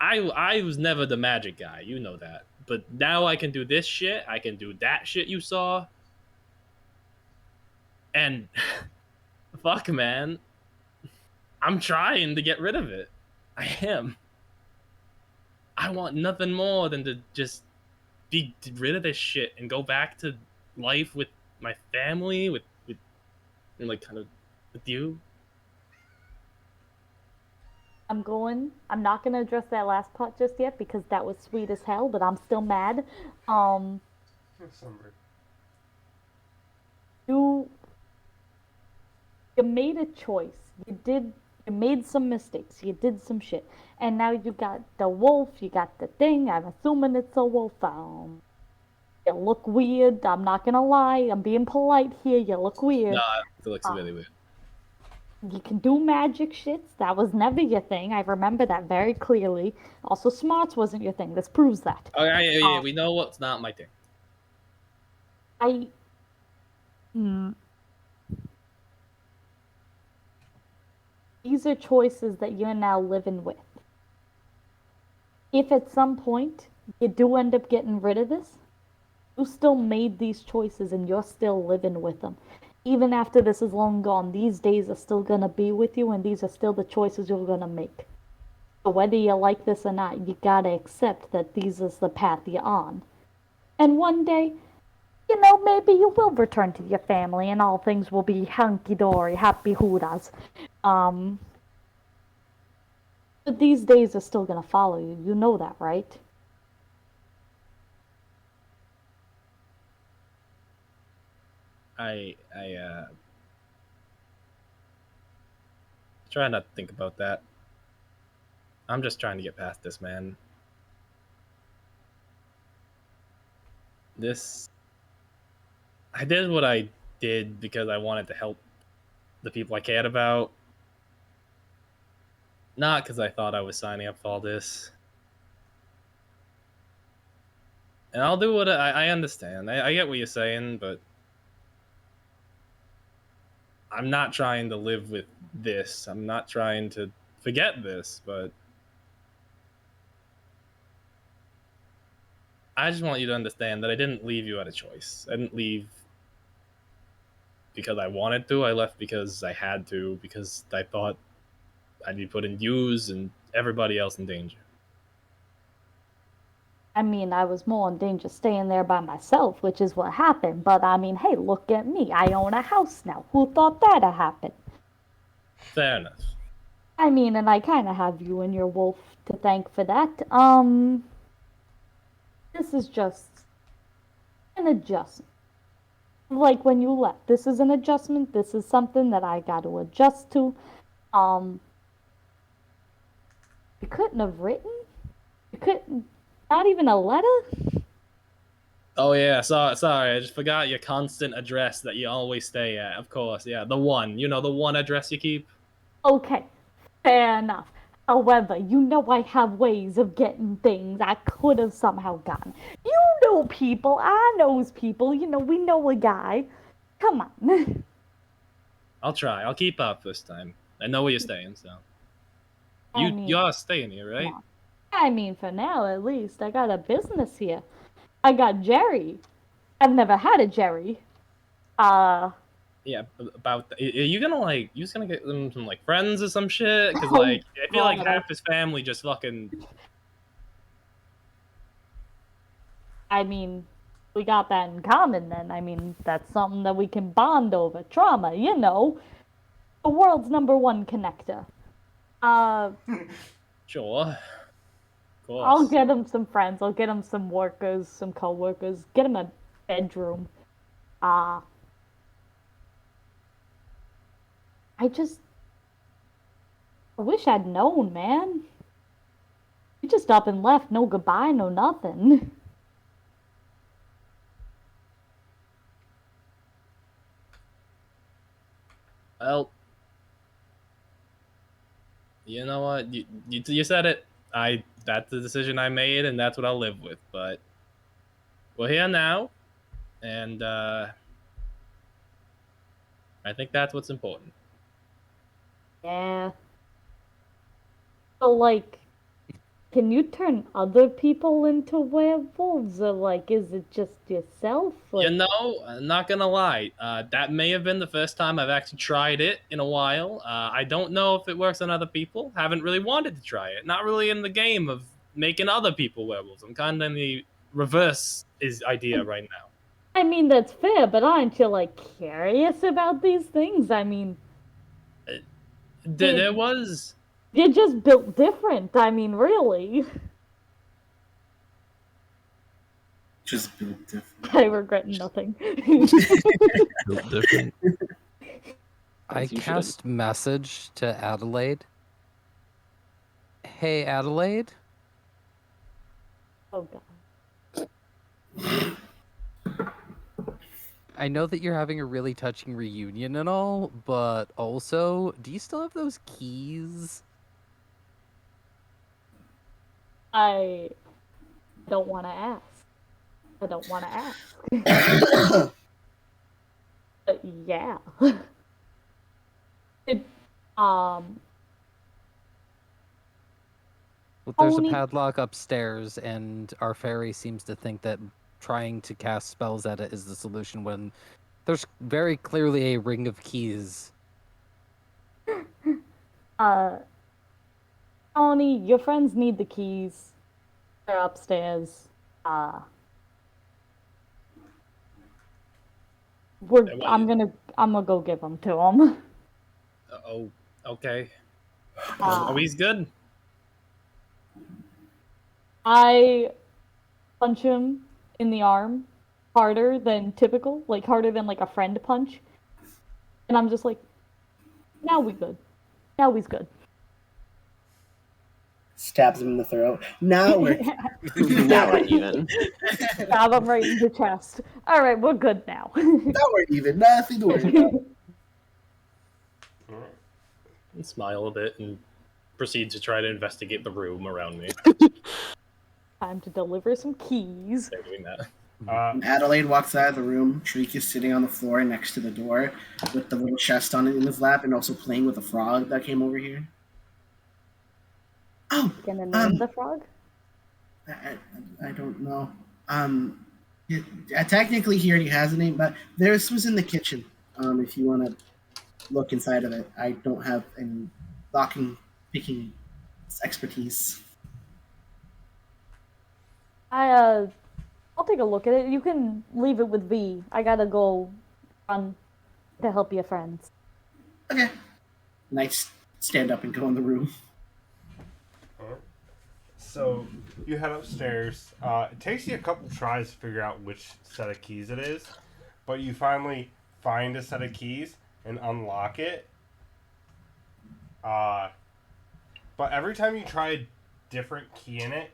I was never the magic guy, you know that. But now I can do this shit, I can do that shit you saw. And fuck, man. I'm trying to get rid of it. I am. I want nothing more than to just be rid of this shit and go back to life with my family, with and like kind of with you. I'm not gonna address that last part just yet because that was sweet as hell, but I'm still mad. You made a choice. You made some mistakes. You did some shit. And now you got the wolf, you got the thing. I'm assuming it's a wolf. You look weird. I'm not gonna lie. I'm being polite here. You look weird. No, it looks really weird. You can do magic shits. That was never your thing. I remember that very clearly. Also, smarts wasn't your thing. This proves that. Oh, yeah, we know what's not my thing. These are choices that you're now living with. If at some point you do end up getting rid of this, you still made these choices and you're still living with them. Even after this is long gone, these days are still going to be with you, and these are still the choices you're going to make. So whether you like this or not, you got to accept that this is the path you're on. And one day, maybe you will return to your family and all things will be hunky-dory, happy hoodas. But these days are still going to follow you. You know that, right? I try not to think about that. I'm just trying to get past this, man. I did what I did because I wanted to help the people I cared about. Not because I thought I was signing up for all this. And I'll do what I understand. I get what you're saying, but I'm not trying to live with this. I'm not trying to forget this, but I just want you to understand that I didn't leave you at a choice. I didn't leave because I wanted to. I left because I had to, because I thought I'd be putting yous and everybody else in danger. I mean, I was more in danger staying there by myself, which is what happened. But I mean, hey, look at me. I own a house now. Who thought that'd happen? Fair enough. I mean, and I kind of have you and your wolf to thank for that. This is just an adjustment. Like when you left, this is an adjustment. This is something that I got to adjust to. You couldn't have written? You couldn't... Not even a letter? Oh yeah, sorry, I just forgot your constant address that you always stay at. Of course, yeah, the one. The one address you keep. Okay, fair enough. However, you know I have ways of getting things I could have somehow gotten. You know people, I knows people, you know, we know a guy. Come on. I'll try. I'll keep up this time. I know where you're staying, so. I mean, You are staying here, right? no. I mean, for now at least, I got a business here. I got Jerry. I've never had a Jerry. Yeah, about are you gonna like you just gonna get them some like friends or some shit? Because Oh, like I feel like God. half his family just fucking. I mean, we got that in common then. I mean, that's something that we can bond over. Trauma, you know. The world's #1 connector. Sure. Of I'll course. get him some friends. I'll get him some workers, some co-workers. Get him a bedroom. I wish I'd known, man. You just up and left. No goodbye, no nothing. Well, you know what? You said it. That's the decision I made, and that's what I'll live with. But we're here now, and I think that's what's important. Yeah. So, like, can you turn other people into werewolves, or like, is it just yourself? Like, You know, I'm not gonna lie. That may have been the first time I've actually tried it in a while. I don't know if it works on other people. Haven't really wanted to try it. Not really in the game of making other people werewolves. I'm kind of in the reverse is idea right now. I mean, that's fair, but aren't you like curious about these things? I mean, There was. you're just built different. I mean, really. Just built different. I regret nothing. Built different. I As you should. cast message to Adelaide. Hey, Adelaide. Oh god. I know that you're having a really touching reunion and all, but also, do you still have those keys? I don't want to ask. I don't want to ask. But yeah. It, um, Well, there's Only- a padlock upstairs, and our fairy seems to think that trying to cast spells at it is the solution when there's very clearly a ring of keys. Tony, your friends need the keys. They're upstairs. I'm gonna go give them to them. Oh, okay. Uh, Oh, he's good. I punch him in the arm harder than typical, like harder than like a friend punch. And I'm just like, now we good. Now he's good. Stabs him in the throat. Now we're Now we're even. Stab him right in the chest. All right, we're good now. now we're even. Nothing to worry about. And smile a bit and proceed to try to investigate the room around me. Time to deliver some keys. They're doing that. Adelaide walks out of the room. Shriek is sitting on the floor next to the door with the little chest on it in his lap and also playing with a frog that came over here. Oh, Gonna name the frog? I don't know. Technically he already has a name, but this was in the kitchen. If you want to look inside of it, I don't have any locking, picking expertise. I'll take a look at it. You can leave it with V. I gotta go run to help your friends. Okay. Nice. Stand up and go in the room. So you head upstairs. It takes you a couple tries to figure out which set of keys it is, but you finally find a set of keys and unlock it. But every time you try a different key in it,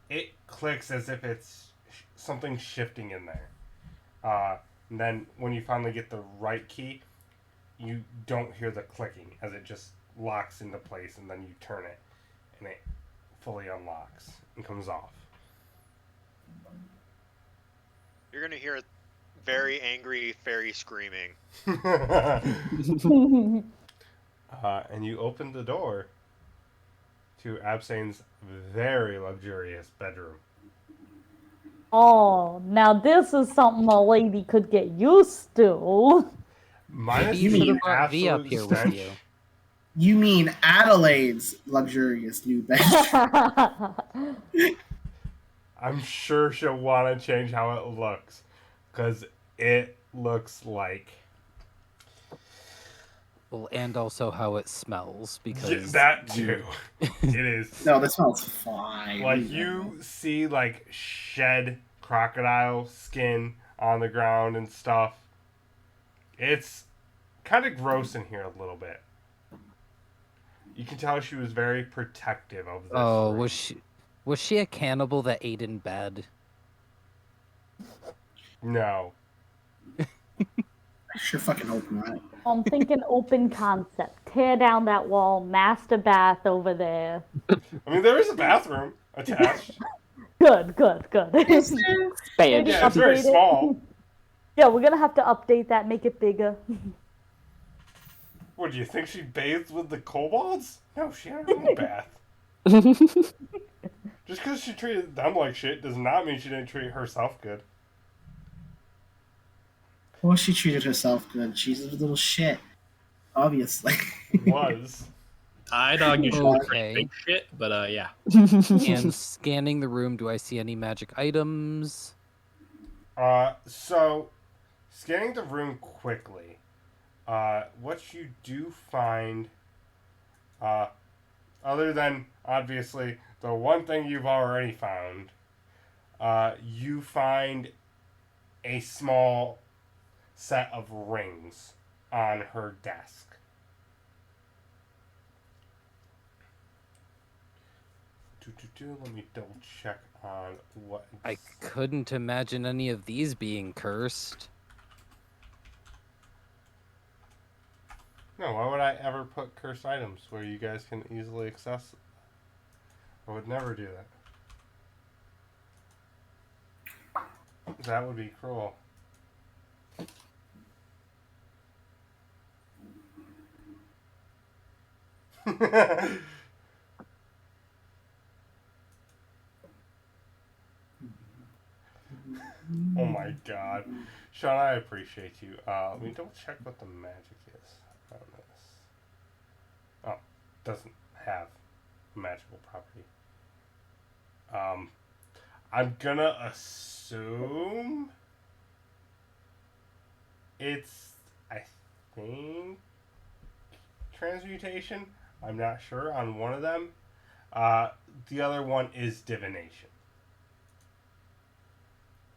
it clicks as if it's something shifting in there. And then when you finally get the right key, you don't hear the clicking as it just locks into place, and then you turn it. and it fully unlocks and comes off. You're gonna hear a very angry fairy screaming. And you open the door to Absane's very luxurious bedroom. Oh, now this is something a lady could get used to. Minus You should the have brought V up absolute here with stench. you. You mean Adelaide's luxurious new bedroom? I'm sure she'll want to change how it looks, because it looks like Well, and also how it smells, because that too. It is No, this smells fine. like you see like shed crocodile skin on the ground and stuff. It's kind of gross in here a little bit. You can tell she was very protective of this. Oh, room. was she a cannibal that ate in bed? No. I sure fucking hope not. I'm thinking open concept. Tear down that wall, master bath over there. I mean, there is a bathroom attached. Good. Expansion. Yeah, it's very Update it. small. Yeah, we're gonna have to update that, make it bigger. What, do you think she bathed with the kobolds? No, she had her own bath. Just because she treated them like shit does not mean she didn't treat herself good. Well, she treated herself good. She's a little shit. Obviously. Was. I'd argue she's Okay. pretty big shit, but yeah. And scanning the room, do I see any magic items? So, scanning the room quickly, what you do find, other than, obviously, the one thing you've already found, you find a small set of rings on her desk. Let me double check on what... I couldn't imagine any of these being cursed. No, why would I ever put cursed items where you guys can easily access it? I would never do that. That would be cruel. Oh my god. Sean, I appreciate you. Let me double check what the magic is on this. Oh, doesn't have a magical property. I'm gonna assume it's, I think, transmutation. I'm not sure on one of them. The other one is divination.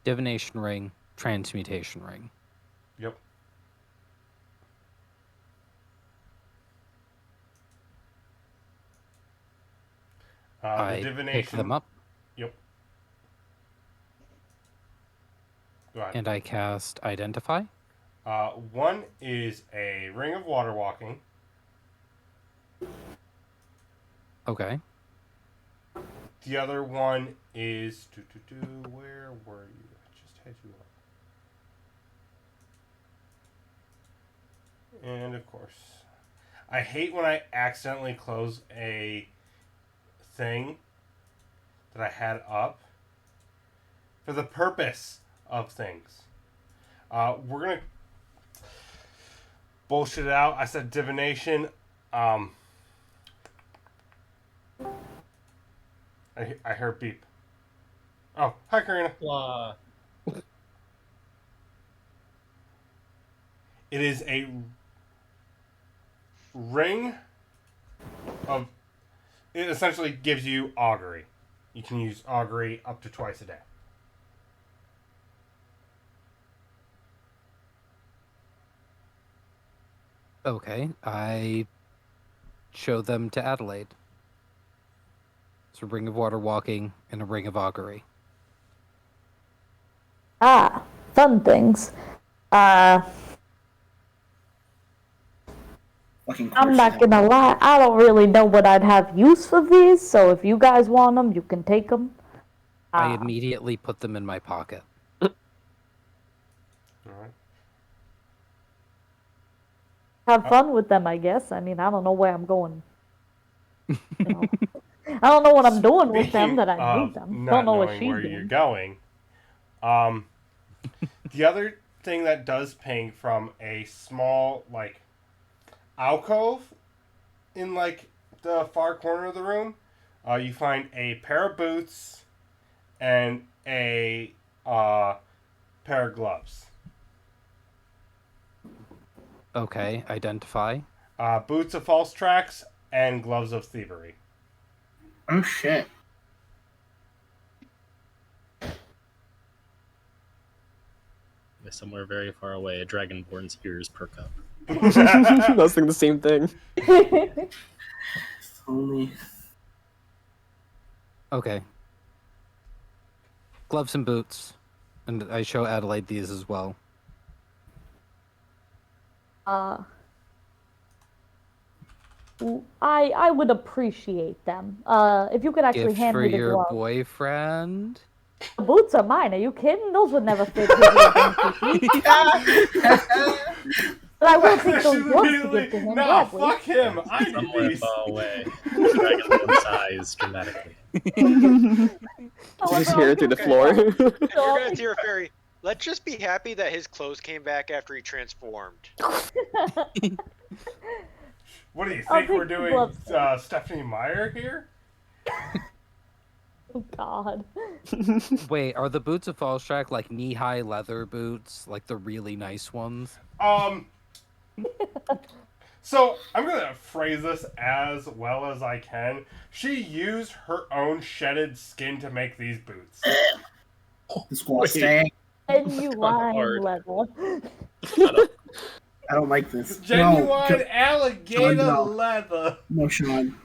Divination ring, transmutation ring. Yep. The I divination. pick them up Yep. Go ahead. and I cast Identify. One is a ring of water walking. Okay. The other one is where were you? I just had you up. And of course, I hate when I accidentally close a thing that I had up for the purpose of things. We're gonna bullshit it out. I said divination. I heard beep. Oh, hi, Karina. Blah. It is a ring of... It essentially gives you augury. You can use augury up to twice a day. Okay. I show them to Adelaide. It's a ring of water walking and a ring of augury. Ah, fun things. Fun Fucking I'm course not you gonna lie, I don't really know what I'd have use for these, so if you guys want them, you can take them. I immediately put them in my pocket. All right. Have fun with them, I guess. I mean, I don't know where I'm going. You know. I don't know what I'm doing with them Speaking that I of need them. not Don't know what knowing she's where you're doing. going, the other thing that does ping from a small like alcove in like the far corner of the room, you find a pair of boots and a pair of gloves. Okay, identify. Boots of false tracks and gloves of thievery. Oh shit. Somewhere very far away, a dragonborn's ears perk up. I was thinking the same thing. Only. Okay. Gloves and boots. And I show Adelaide these as well. I would appreciate them. If you could actually Gift hand for me the your gloves. boyfriend? The boots are mine. Are you kidding? Those would never fit his little dainty feet. But I will take those gloves to give to him. No, gladly. fuck him. I need Somewhere these. far away, the dragonborn sighs dramatically. You just hear it through the floor. If you're gonna tear a fairy, let's just be happy that his clothes came back after he transformed. What do you I'll think we're take the doing, gloves. Stephanie Meyer here? Oh God. Wait, are the boots of false track like knee-high leather boots? Like the really nice ones? So I'm gonna phrase this as well as I can. She used her own shedded skin to make these boots. The squaw's staying. Genuine hard. level. I don't like this. Genuine No, alligator no. leather. no, Sean.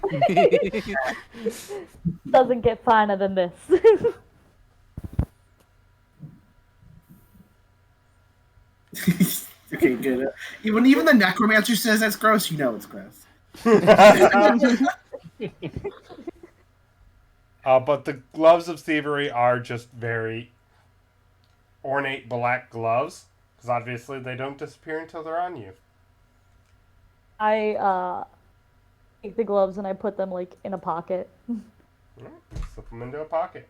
Doesn't get finer than this. Okay, good. When even the necromancer says that's gross, you know it's gross. But the gloves of thievery are just very ornate black gloves, because obviously they don't disappear until they're on you. I take the gloves and I put them like in a pocket. Slip them into a pocket.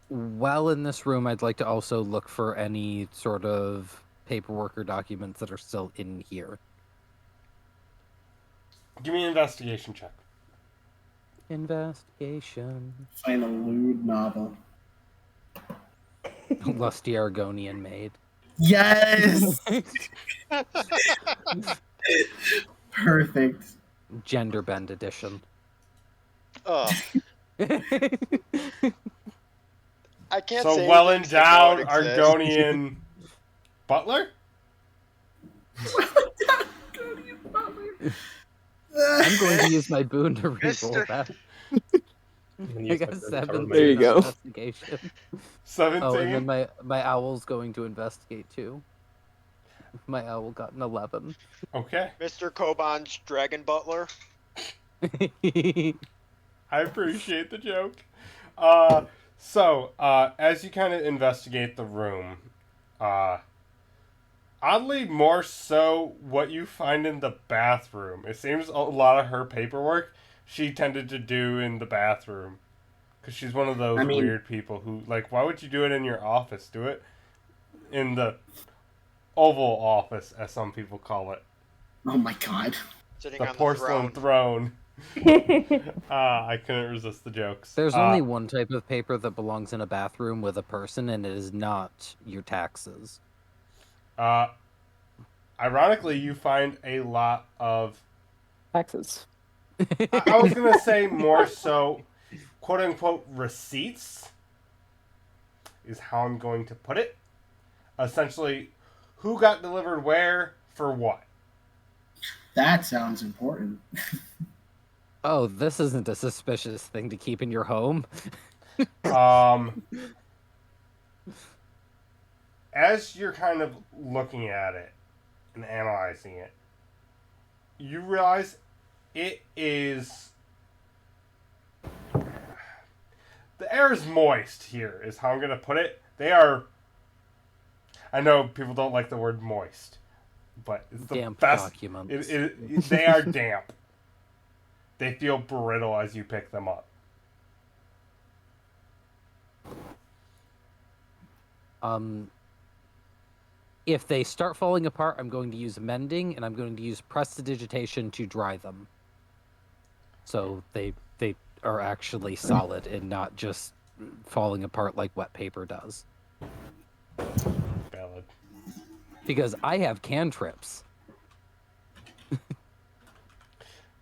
While in this room, I'd like to also look for any sort of paperwork or documents that are still in here. Give me an investigation check. Investigation. Find a lewd novel. Lusty Argonian maid. Yes! Perfect. Gender bend edition. Ugh. I can't So say well anything 'cause I endowed know it exists. Argonian butler? I'm going to use my boon to reroll Mister- that. And I use my got turn to cover 17 my There you ears. go. investigation. 17? Oh, and then my owl's going to investigate too. My owl got an 11. Okay. Mr. Koban's dragon butler. I appreciate the joke. So, as you kind of investigate the room, oddly more so what you find in the bathroom. It seems a lot of her paperwork she tended to do in the bathroom. Because she's one of those weird people who, like, why would you do it in your office? Do it in the Oval Office, as some people call it. Oh my god. Sitting The on porcelain the throne. I couldn't resist the jokes. There's only one type of paper that belongs in a bathroom with a person, and it is not your taxes. Ironically, you find a lot of... Taxes. I was going to say more so, quote-unquote, receipts is how I'm going to put it. Essentially, who got delivered where for what. That sounds important. Oh, this isn't a suspicious thing to keep in your home. As you're kind of looking at it and analyzing it, you realize it is... The air is moist here, is how I'm going to put it. They are... I know people don't like the word moist, but it's the Damp best... documents. They are damp. They feel brittle as you pick them up. If they start falling apart, I'm going to use mending, and I'm going to use prestidigitation to dry them. So they are actually solid and not just falling apart like wet paper does. Valid. Because I have cantrips.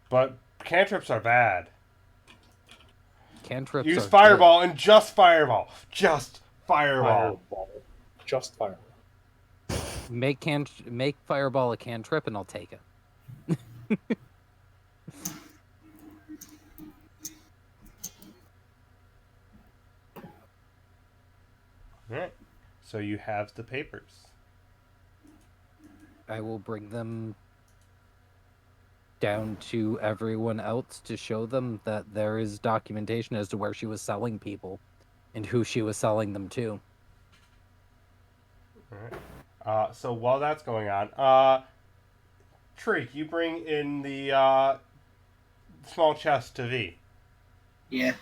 But cantrips are bad. Cantrips Use are fireball and just fireball. Just fireball. Just fireball. good. Make fireball a cantrip, and I'll take it. Alright. So you have the papers. I will bring them down to everyone else to show them that there is documentation as to where she was selling people and who she was selling them to. Alright. So while that's going on, Treek, you bring in the small chest to V. Yeah.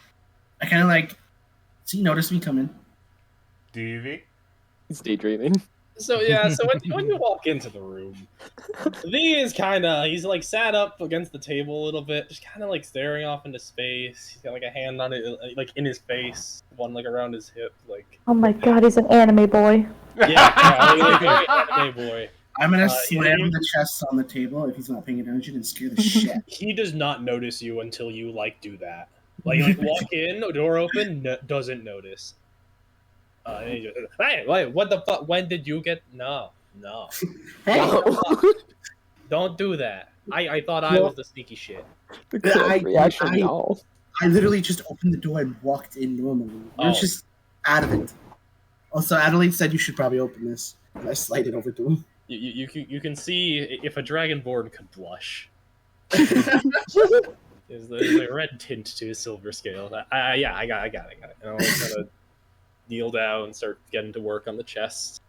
I kind of like... So you notice me coming. Do you, V? He's daydreaming. So when you walk into the room, V is he's like sat up against the table a little bit, just kind of like staring off into space. He's got like a hand on it, like in his face, one like around his hip, like. Oh my god, he's an anime boy. Yeah, like very anime boy. I'm gonna slam the chests on the table if he's not paying attention and scare the shit. He does not notice you until you like do that. Like walk in, door open, doesn't notice. And he just, hey, wait, what the fuck? When did you get? No. Hey, Don't do that. I thought I was the sneaky shit. Reaction, I- y'all. I literally just opened the door and walked in normally. You're Oh. just adamant. Also, Adelaide said you should probably open this. And I slide it over to him. You can see if a dragonborn could blush. There's a red tint to his silver scale. I got it. And I'll kind of kneel down and start getting to work on the chest.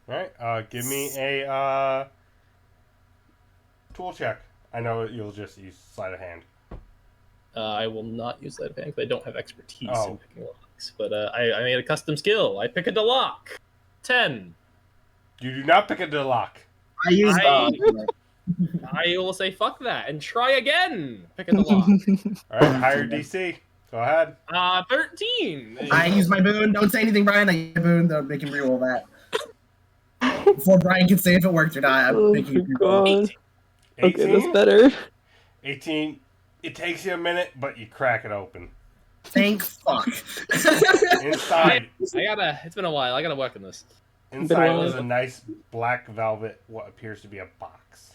Alright, give me a tool check. I know you'll just use sleight of hand. I will not use that because I don't have expertise Oh. in picking locks. But I made a custom skill. I pick a lock. 10. You do not pick a lock. I use I will say fuck that and try again. Pick a lock. Alright, higher DC. Go ahead. 13. I use my boon. Don't say anything, Brian. I use my boon. Don't make him reroll that. Before Brian can say if it worked or not, I'm making him reroll. Okay, that's 18? better. 18. It takes you a minute, but you crack it open. Thank fuck. Inside, It's been a while. I gotta work on this. inside was a nice black velvet, what appears to be a box.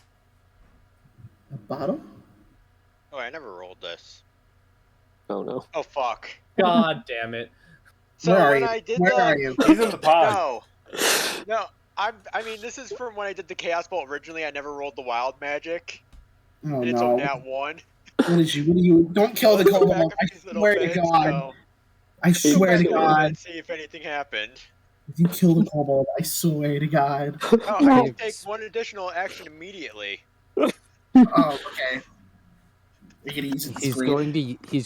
A bottle? Oh, I never rolled this. Oh no. Oh fuck. God damn it. So Where are when you? I did Where the are you? He's in the pod. no, I mean this is from when I did the Chaos Bolt originally. I never rolled the wild magic, Oh and it's no. on that one. What did you? Don't kill the Back kobold. up I these little swear to bits, God. so I go swear to back a little bit God. and see if anything happened. If you kill the kobold, I swear to God. Oh, I No. can take one additional action immediately. Oh, okay. You're gonna use it He's screen.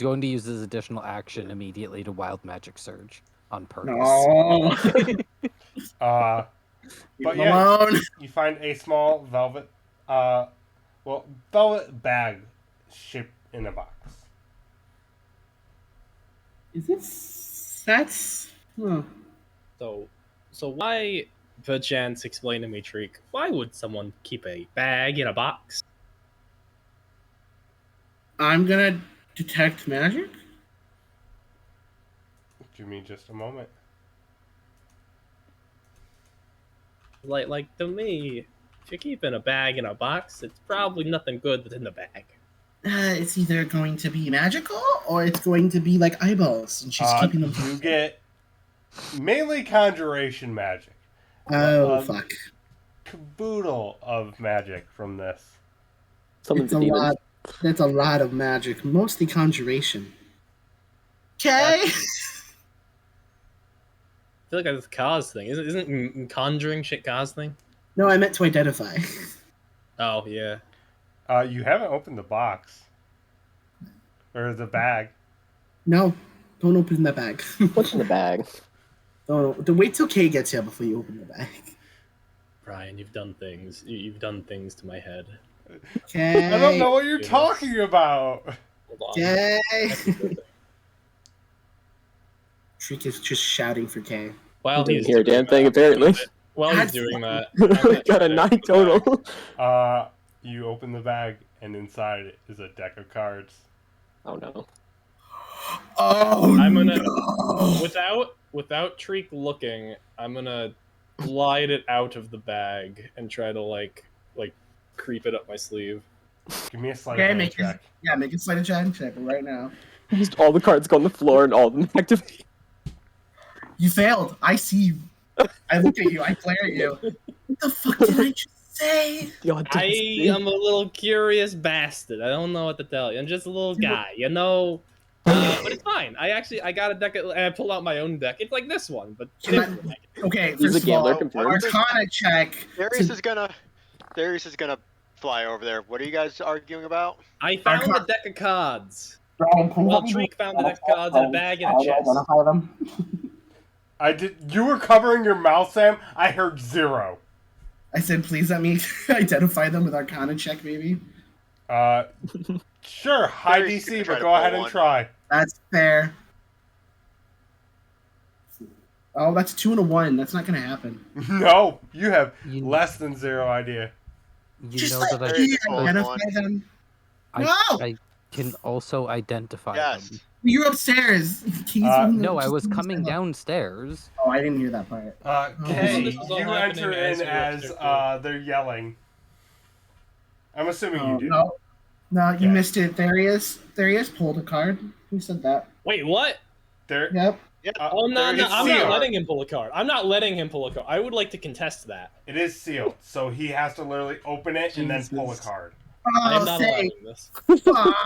going to use his additional action immediately to wild magic surge on purpose. No. But Leave him yeah, alone. you find a small velvet, velvet bag shaped in a box. Is this? That's. Huh. So why, perchance, explain to me, Treek, why would someone keep a bag in a box? I'm gonna detect magic. Give me just a moment. Like to me, if you're keeping a bag in a box, it's probably nothing good that's in the bag. It's either going to be magical or it's going to be like eyeballs, and she's keeping them. You get mainly conjuration magic. Oh fuck! caboodle of magic from this. Summons It's a a demon. lot. That's a lot of magic, mostly conjuration. Okay. I feel like that's Ka's thing. Isn't conjuring shit Ka's thing? No, I meant to identify. Oh, yeah. You haven't opened the box. Or the bag. No, don't open the bag. What's in the bag? Oh, wait till Kay gets here before you open the bag. Brian, you've done things. You've done things to my head. Okay. I don't know what you're Yes. talking about. Hold on. Kay. That's a good thing. Shriek is just shouting for Kay. While Didn't he's hear a doing damn thing, that- apparently. While he's That's doing that, Got a 9 total. You open the bag, and inside is a deck of cards. Oh no. Oh, I'm gonna no. without Treek looking, I'm gonna glide it out of the bag and try to like creep it up my sleeve. Give me a sleight Okay, of hand make check. a sleight of hand check right now. Just all the cards go on the floor and all of them activate. You failed. I see you. I look at you. I glare at you. What the fuck did I just say? The I audacity. am a little curious bastard. I don't know what to tell you. I'm just a little guy, you know. But it's fine. I got a deck and I pulled out my own deck. It's like this one, but Can I- different. Okay, He's first a of all, gambler confirmed. Arcana check. Darius is gonna fly over there. What are you guys arguing about? I found a deck of cards. Brian, please Well, let me Treek found the deck of cards in a bag and a chest. identify them. I did. You were covering your mouth, Sam. I heard 0. I said, please let me identify them with Arcana check, maybe. Sure, high Darius, you DC, can try but to go pull ahead and one. try. That's fair. Oh, that's 2 and a 1. That's not gonna happen. No, you have You- less than 0 idea. You Just know let that me Pull identify one. them. I, No! I can also identify Yes. them. You're upstairs. No, I was coming downstairs. Oh, I didn't hear that part. Kay, This is all you happening enter as in you're as upstairs. they're yelling. I'm assuming Oh, you do. no, you Yeah. missed it. Darius pulled a card. Who said that? Wait, what? They're, Yep. Oh no, there- no! it's I'm not sealed. letting him pull a card. I'm not letting him pull a card. I would like to contest that. It is sealed, so he has to literally open it and then pull a Jesus. card. I am Oh, not say, allowing this. fuck.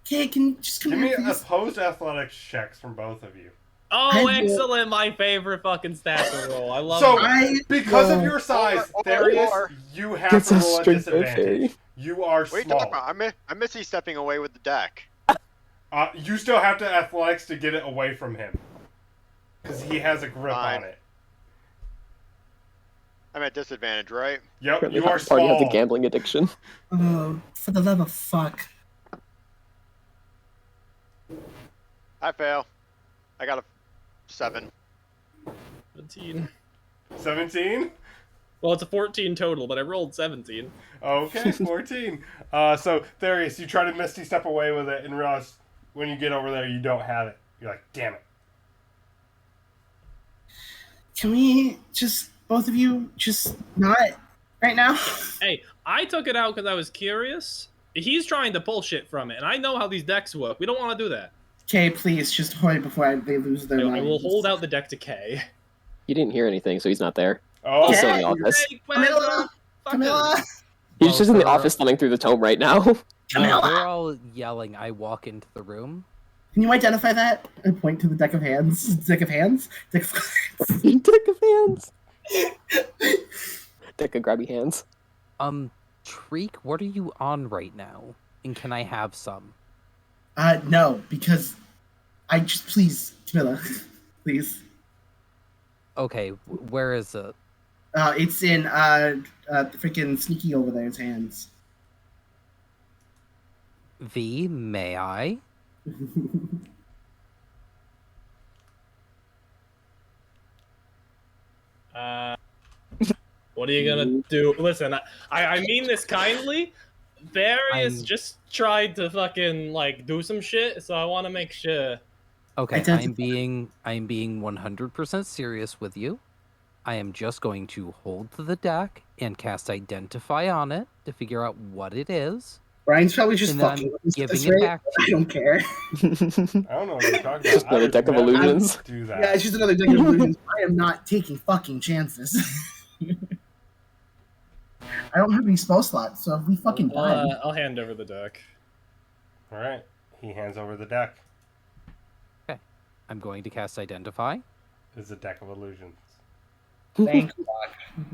Okay, can you just come Give me here, please? opposed athletics checks from both of you. Oh, I will- excellent! My favorite fucking stat to roll. I love So- it. Because of will- your size, Or- Darius, or- you have Gets to a roll a strength of disadvantage. fairy. You are What are you small. talking about? I'm Missy stepping away with the deck. You still have to athletics to get it away from him. Because he has a grip Fine. on it. I'm at disadvantage, right? Yep, Apparently you are half the party has a small. gambling addiction. Oh, for the love of fuck. I fail. I got a 7. 17. 17? Well, it's a 14 total, but I rolled 17. Okay, 14. So, Darius, you try to misty step away with it and realize when you get over there you don't have it. You're like, damn it. Can we just, both of you, just not right now? Hey, I took it out because I was curious. He's trying to pull shit from it, and I know how these decks work. We don't want to do that. Okay, please, just hurry before they lose their I minds. will hold out the deck to K. He didn't hear anything, so he's not there. Oh, He's still in Okay. the office. Hey, Camilla! Camilla! He's Well, just in the for- office thumbing through the tome right now. Camilla! They're all yelling. I walk into the room. Can you identify that? I point to the deck of hands. Deck of hands? Deck of cards. Deck of hands. Deck of grabby hands. Treek, what are you on right now? And can I have some? No, because I just, please, Camilla, please. Okay, where is it? It's in, freaking Sneaky over there's hands. V, may I? What are you gonna do? Listen, I mean this kindly. Darius just tried to fucking like do some shit, so I want to make sure. Okay, Identify. I'm being 100% serious with you. I am just going to hold to the deck and cast Identify on it to figure out what it is. Brian's probably just And then fucking I'm with us at giving this it rate. back to I you. don't care. I don't know what you're talking about. Just another I would deck of never illusions. Do that. Yeah, it's just another deck of illusions. I am not taking fucking chances. I don't have any spell slots, so if we fucking die. I'll hand over the deck. All right. He hands over the deck. I'm going to cast Identify. It's a deck of illusions. Thank God.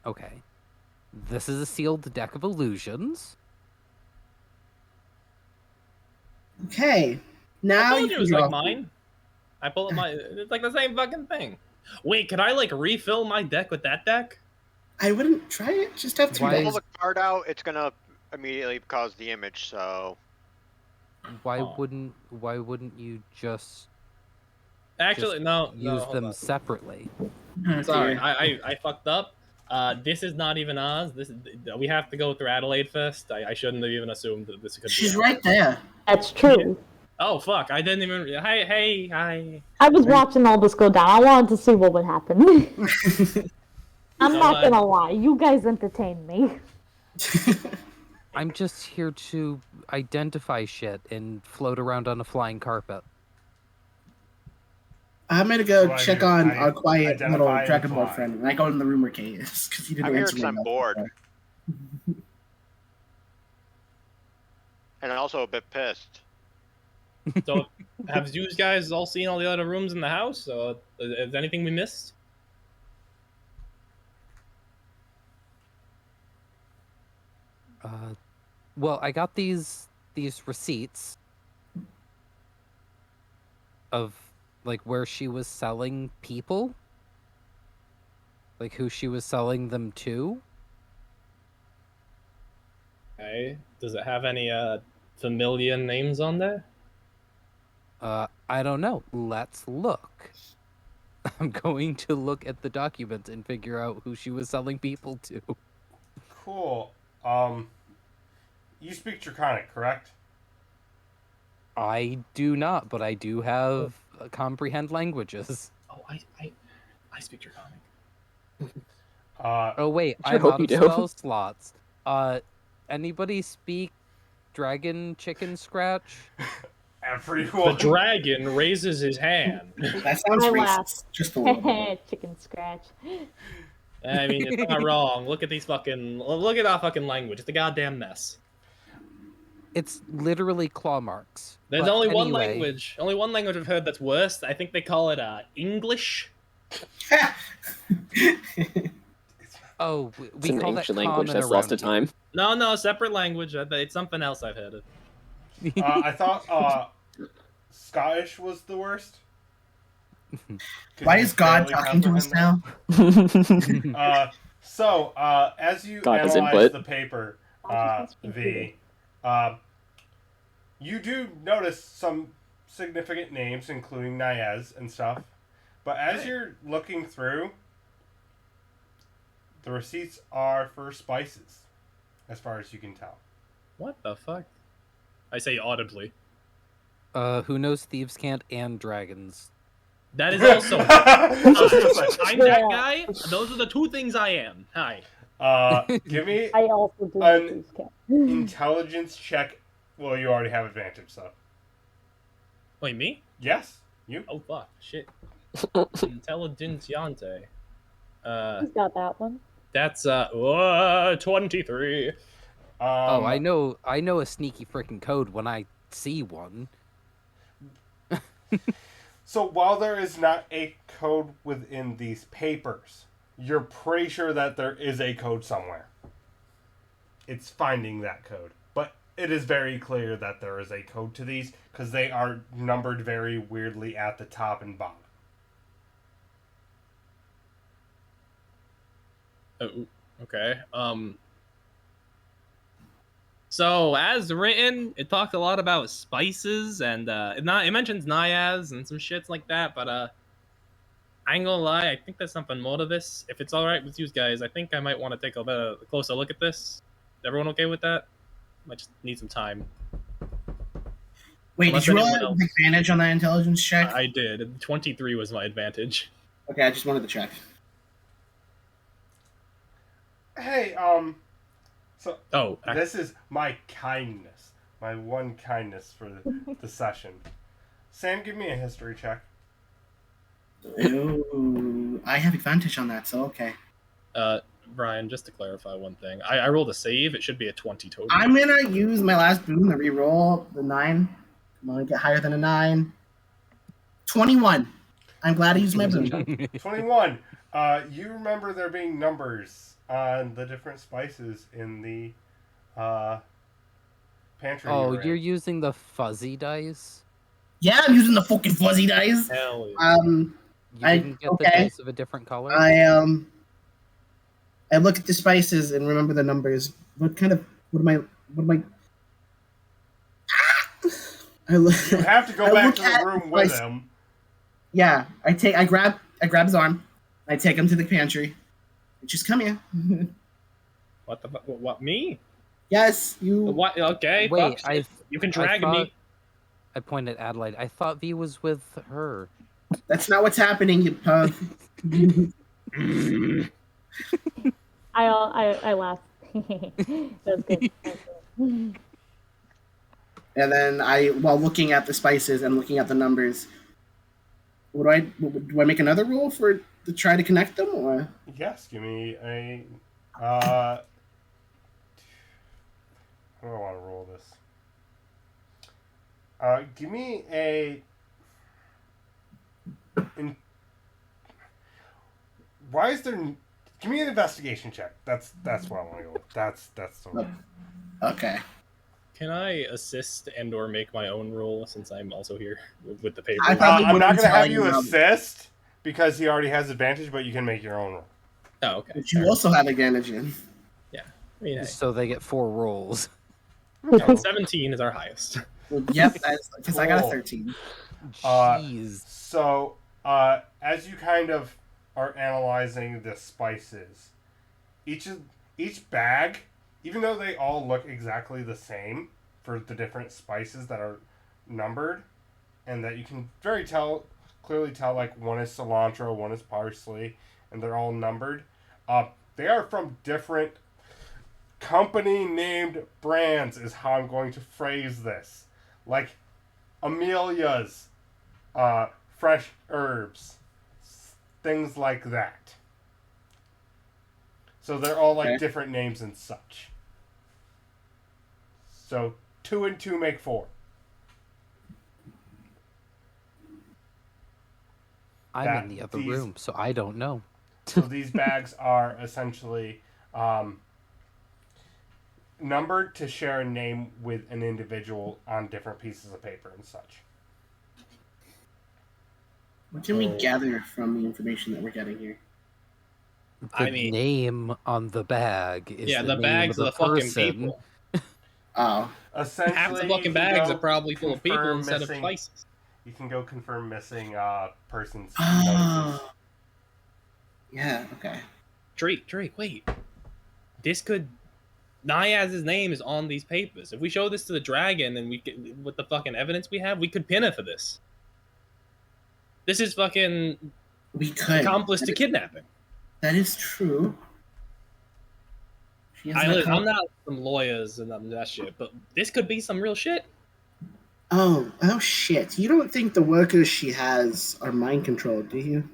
Okay. This is a sealed deck of illusions. Okay. Now I told you it was can like draw. mine. I pull up my. It's like the same fucking thing. Wait, could I like refill my deck with that deck? I wouldn't try it. Just have 2 Why Pull dice. the card out, it's gonna immediately cause the image. So Why Oh. wouldn't you just Actually, no. use Hold them on. separately? Oh, Sorry, dear. I fucked up. This is not even Oz. We have to go through Adelaide first. I shouldn't have even assumed that this could She's be. right there. That's true. Oh fuck! I didn't even. Hi. I was watching all this go down. I wanted to see what would happen. I'm So, not gonna lie. You guys entertained me. I'm just here to identify shit and float around on a flying carpet. I'm gonna go So I check do- on I our quiet little identify and dragonborn fly. friend, and I go in the room where Kay is because he didn't I'm here answer 'cause my I'm message bored. before. and also a bit pissed. So, have you guys all seen all the other rooms in the house? Is anything we missed? Well, I got these receipts of like where she was selling people, like who she was selling them to. Okay. Does it have any familiar names on there? I don't know. Let's look. I'm going to look at the documents and figure out who she was selling people to. Cool. You speak Draconic, correct? I do not, but I do have comprehend languages. Oh, I speak Draconic. Oh wait, Sure I'm hope out you of do. spell slots. Anybody speak Dragon Chicken Scratch? The Everyone. dragon raises his hand. That sounds I racist. laughed. Just a little bit. Chicken scratch. I mean, it's not wrong. Look at that fucking language. It's a goddamn mess. It's literally claw marks. There's But only one anyway, language. Only one language I've heard that's worse. I think they call it English. Oh, It's we an call that ancient language common that's lost to around time. No, separate language. It's something else I've heard of. here. I thought Scottish was the worst. 'Cause Why you is God barely talking to us comprehend now? that. As you God has analyze input. the paper, Consciousness V, you do notice some significant names, including Niaz and stuff. But as you're looking through, the receipts are for spices, as far as you can tell. What the fuck? I say audibly. Who knows thieves can't and dragons? That is also. I'm that guy. Those are the two things I am. Hi. Give me I also do An- these cat. intelligence check. Well, you already have advantage, so Wait, me? yes, you. Oh fuck, shit. Intelligenziante. Who's got that one? That's 23. Oh, I know a sneaky freaking code when I see one. So while there is not a code within these papers, you're pretty sure that there is a code somewhere. It's finding that code. But it is very clear that there is a code to these because they are numbered very weirdly at the top and bottom. Oh, okay. So as written, it talked a lot about spices and it mentions Niaz and some shits like that, but I ain't gonna lie, I think there's something more to this. If it's alright with you guys, I think I might want to take a closer look at this. Everyone okay with that? Might just need some time. Wait, Unless did you roll anyone an else- advantage on that intelligence check? I did. 23 was my advantage. Okay, I just wanted to check. Hey, so Oh, this is my kindness. My one kindness for the session. Sam, give me a history check. Ooh, I have advantage on that, so okay. Brian, just to clarify one thing, I rolled a save. It should be a 20 total. I'm gonna use my last boon to re-roll the 9. I'm gonna get higher than a 9. 21. I'm glad I used my boon. 21. You remember there being numbers on the different spices in the pantry. Oh, you're you're in. using the fuzzy dice? Yeah, I'm using the fucking fuzzy dice. Hell yeah. You I- didn't get the okay. dice of a different color? I look at the spices and remember the numbers. What am I? I look, You have to go I back look to the at room the with spice- him. Yeah, I grab his arm. I take him to the pantry. Just come here. What the what me? Yes, you. What? Okay. Wait, fuck, you can drag me. I pointed at Adelaide. I thought V was with her. That's not what's happening, you pug. I laughed. That's good. And then while looking at the spices and looking at the numbers, do I make another roll to try to connect them, or? Yes, give me a. How do I want to roll this? Give me a. Why is there? Give me an investigation check. That's what I want to go with. That's the. Okay. Can I assist and/or make my own roll since I'm also here with the paper? I probably I'm not wouldn't going to have tell you you, assist because he already has advantage, but you can make your own roll. Oh, okay. But you also have advantage in. I mean, hey, So they get 4 rolls. 17 is our highest. Well, yep, because I got a Cool. 13. Jeez. So, as you kind of are analyzing the spices, each bag, even though they all look exactly the same for the different spices that are numbered, and that you can clearly tell, like one is cilantro, one is parsley, and they're all numbered. They are from different company named brands is how I'm going to phrase this. Like Amelia's, fresh herbs, things like that. So they're all like Okay. different names and such. So 2 and 2 make 4. I'm in the other room, so I don't know. So these bags are essentially numbered to share a name with an individual on different pieces of paper and such. What can we gather from the information that we're getting here? The name on the bag is Yeah, the the name bags of are the fucking person. people. Oh. Essentially, Half the you fucking can bags go are probably full of people confirm instead of missing- spices. You can go confirm missing persons. notices. Oh. Yeah, okay. Drake, wait. This could... Niaz's name is on these papers. If we show this to the dragon and with the fucking evidence we have, we could pin her for this. This is fucking We could. accomplice to kidnapping. That is true. She has an I'm not some lawyers and that shit, but this could be some real shit. Oh shit. You don't think the workers she has are mind controlled, do you?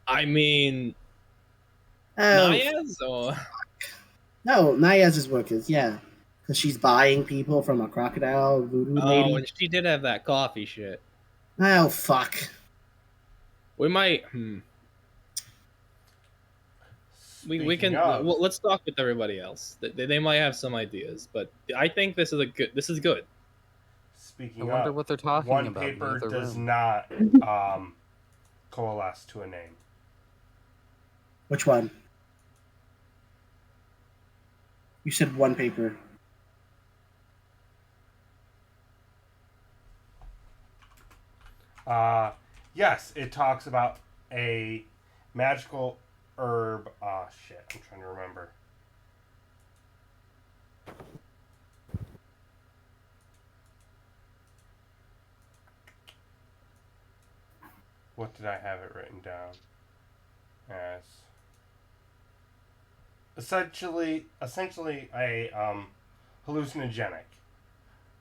I mean, Oh, Niaz or no, Niaz's workers, yeah. Because she's buying people from a crocodile voodoo lady. and she did have that coffee shit. Oh, fuck. We might. We can. Speaking of, Well, let's talk with everybody else. They might have some ideas, but I think this is good. This is good. Speaking I wonder of, what they're talking one about. in the paper other does room. not coalesce to a name. Which one? You said one paper. Yes, it talks about a magical herb. Oh shit, I'm trying to remember. What did I have it written down as? Essentially a hallucinogenic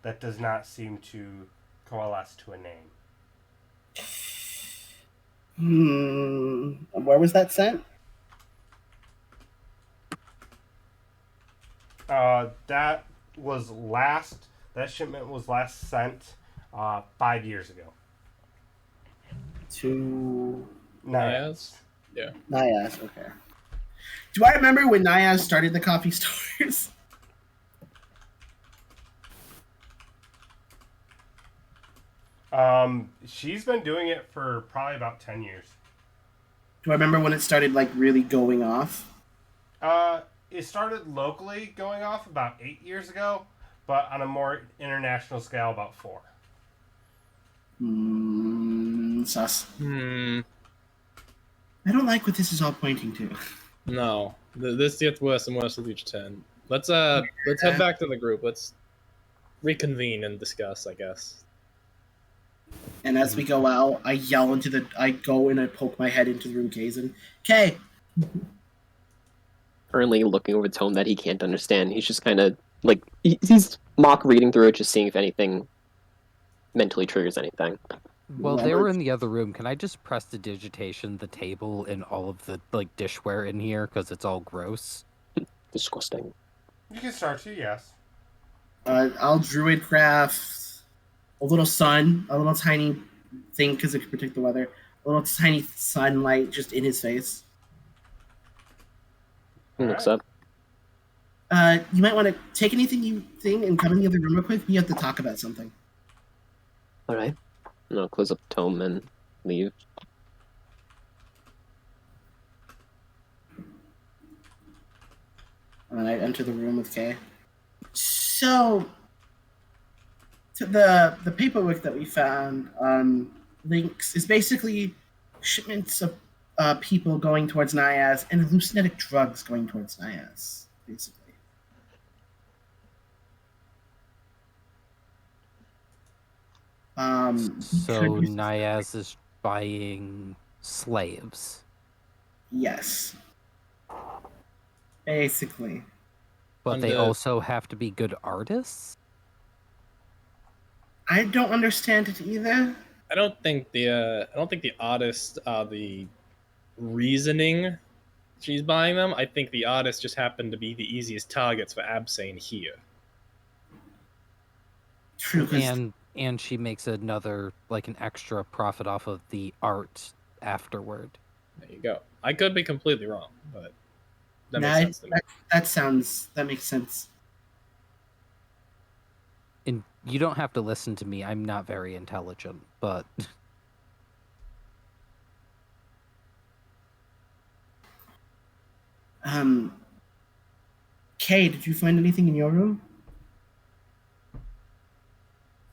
that does not seem to coalesce to a name. Where was that sent? That was last. That shipment was last sent 5 years ago. To Nias? Yeah. Nias, okay. Do I remember when Nias started the coffee stores? She's been doing it for probably about 10 years. Do I remember when it started like really going off? It started locally going off about 8 years ago, but on a more international scale, about 4. Sus. Hmm. I don't like what this is all pointing to. No. This gets worse and worse with each turn. Let's head back to the group. Let's reconvene and discuss, I guess. And as we go out, I yell I go and I poke my head into the room, Kazin. Okay. Currently looking over tome that he can't understand. He's just kind of like he's mock reading through it, just seeing if anything mentally triggers anything. Well, they were in the other room. Can I just prestidigitation the table and all of the like dishware in here because it's all gross? Disgusting. You can start to, yes. I'll druid craft a little sun, a little tiny thing because it can protect the weather. A little tiny sunlight just in his face. He looks up. You might want to take anything you think and come in the other room real quick. We have to talk about something. All right. I'll close up the tome and leave. I enter the room with Kay. So, to the paperwork that we found on links is basically shipments of people going towards Nias and hallucinogenic drugs going towards Nias, basically. So Nias is buying slaves. Yes. Basically. But they also have to be good artists? I don't understand it either. I don't think the artists are the reasoning she's buying them. I think the artists just happen to be the easiest targets for Absane here. True. And she makes an extra profit off of the art afterward. There you go. I could be completely wrong, but that makes sense to me. That makes sense. And you don't have to listen to me. I'm not very intelligent, but Kay, did you find anything in your room?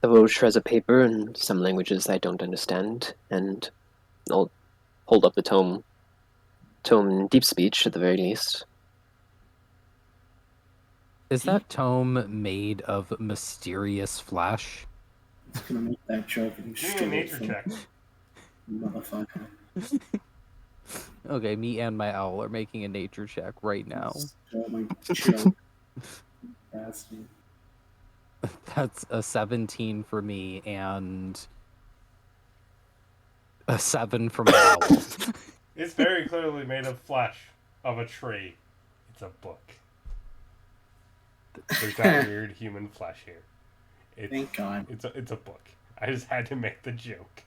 The little shreds of paper and some languages I don't understand, and I'll hold up the tome in deep speech at the very least. Is that tome made of mysterious flesh? I was gonna make that joke. Give me a nature check. Motherfucker. Okay, me and my owl are making a nature check right now. Oh my joke. Bastard. That's a 17 for me and a 7 for my owl. It's very clearly made of flesh of a tree. It's a book. There's not weird human flesh here. Thank God. It's a book. I just had to make the joke.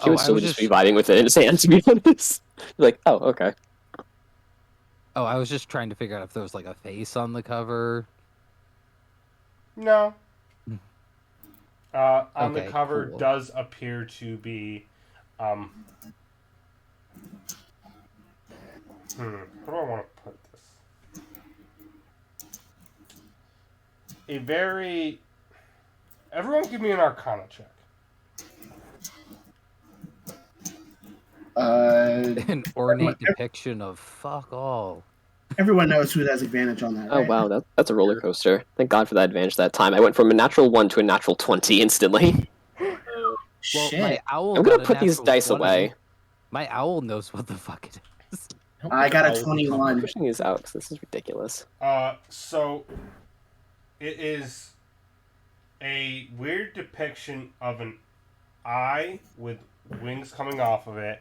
He would still just be vibing with it in his hand, to be honest. Like, oh, okay. Oh, I was just trying to figure out if there was like a face on the cover. No. On the Okay, cover cool. does appear to be how do I want to put this? Everyone give me an Arcana check. An ornate depiction of fuck all. Everyone knows who has advantage on that. Oh right? wow, that's a roller coaster. Thank God for that advantage that time. I went from a natural 1 to a natural 20 instantly. Well, Shit. my owl. I'm gonna got a put these natural dice 20. away. My owl knows what the fuck it is. I got a I'm 21. pushing these out because this is ridiculous. So it is a weird depiction of an eye with wings coming off of it.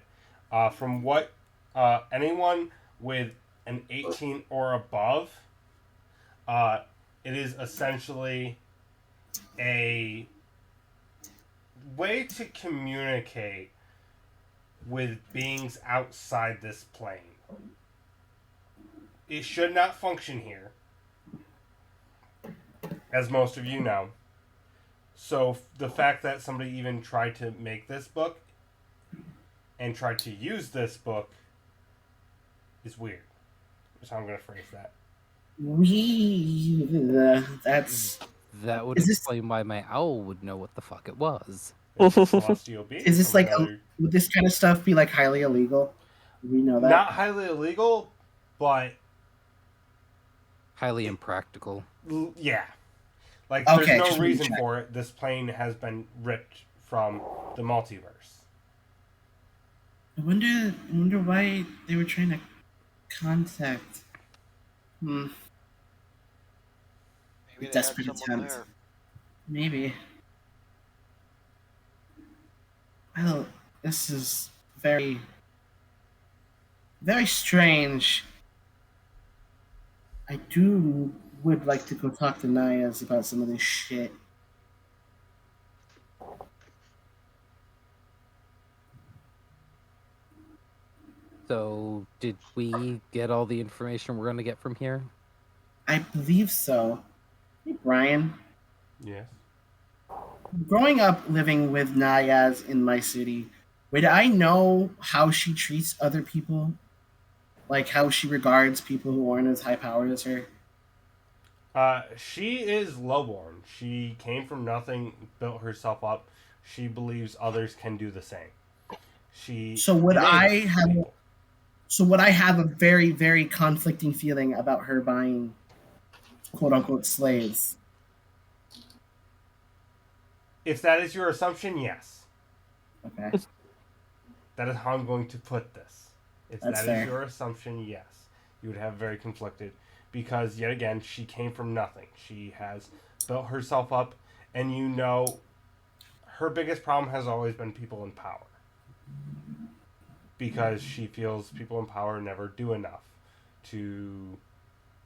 From what anyone with an 18 or above It is essentially a way to communicate with beings outside this plane. It should not function here, as most of you know. So the fact that somebody even tried to make this book and tried to use this book is weird. That's how I'm going to phrase that. That's... That would Is this- explain why my owl would know what the fuck it was. It's a celestial being. Is this from like another- would this kind of stuff be like highly illegal? Do we know that? Not highly illegal, but Highly impractical. yeah. Like, Okay, there's no just wanted to reason check. for it. This plane has been ripped from the multiverse. I wonder why they were trying to contact. Maybe they had Desperate someone attempt. there. Maybe. Well, this is very, very strange. I would like to go talk to Nayas about some of this shit. So, did we get all the information we're going to get from here? I believe so. Hey, Brian. Yes. Growing up living with Nayas in my city, would I know how she treats other people? Like how she regards people who aren't as high powered as her? She is lowborn. She came from nothing, built herself up. She believes others can do the same. So would I enables have- people. So would I have a very, very conflicting feeling about her buying quote unquote slaves? If that is your assumption, yes. Okay. That is how I'm going to put this. If That's that fair. is your assumption, yes. You would have very conflicted. Because, yet again, she came from nothing. She has built herself up, and you know, her biggest problem has always been people in power. Because she feels people in power never do enough to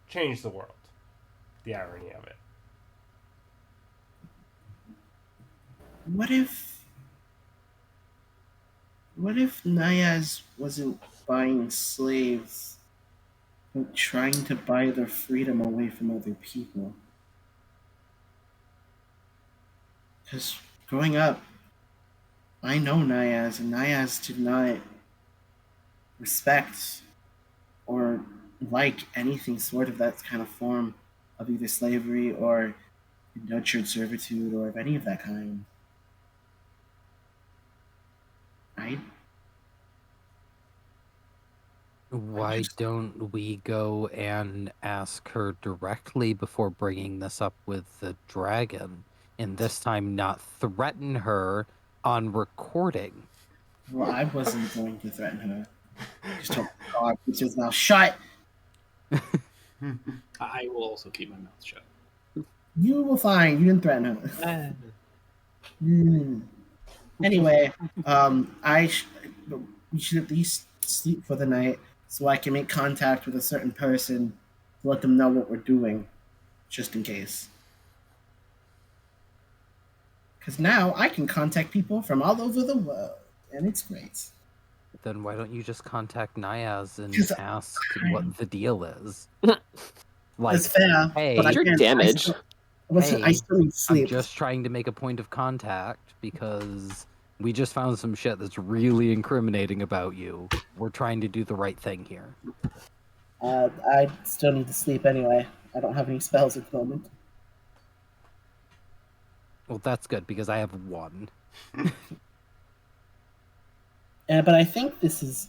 change the world. The irony of it. What if Nayaz wasn't buying slaves, but trying to buy their freedom away from other people? Because growing up, I know Nayaz, and Nayaz did not respect or like anything sort of that kind of form of either slavery or indentured servitude or of any of that kind. Why don't we go and ask her directly before bringing this up with the dragon? And this time not threaten her on recording. Well, I wasn't going to threaten her. Just told God, keep his mouth shut. I will also keep my mouth shut. You were fine. You didn't threaten her. Anyway, we should at least sleep for the night so I can make contact with a certain person to let them know what we're doing, just in case. Because now I can contact people from all over the world, and it's great. Then why don't you just contact Niaz and 'Cause ask what the deal is? Like, It's fair, hey, but You're again, damaged. I Hey, still need I'm sleep. just trying to make a point of contact because we just found some shit that's really incriminating about you. We're trying to do the right thing here. I still need to sleep anyway. I don't have any spells at the moment. Well, that's good because I have one. But I think this is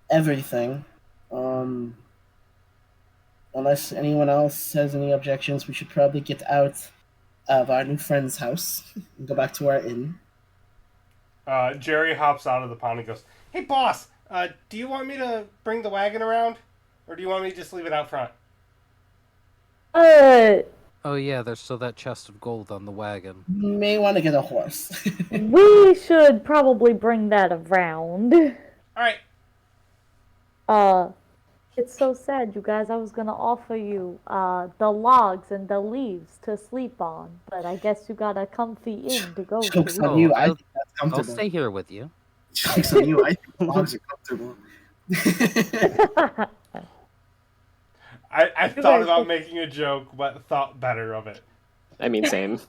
everything. Unless anyone else has any objections, we should probably get out of our new friend's house and go back to our inn. Jerry hops out of the pond and goes, "Hey, boss, do you want me to bring the wagon around? Or do you want me to just leave it out front?" Oh yeah, there's still that chest of gold on the wagon. You may want to get a horse. We should probably bring that around. All right. It's so sad, you guys. I was gonna offer you the logs and the leaves to sleep on, but I guess you got a comfy inn to go Jokes to. on you. I I'll, think that's I'll comfortable. stay here with you. Jokes on you. I think the logs are comfortable. I You thought guys about look- making a joke, but thought better of it. I mean, same.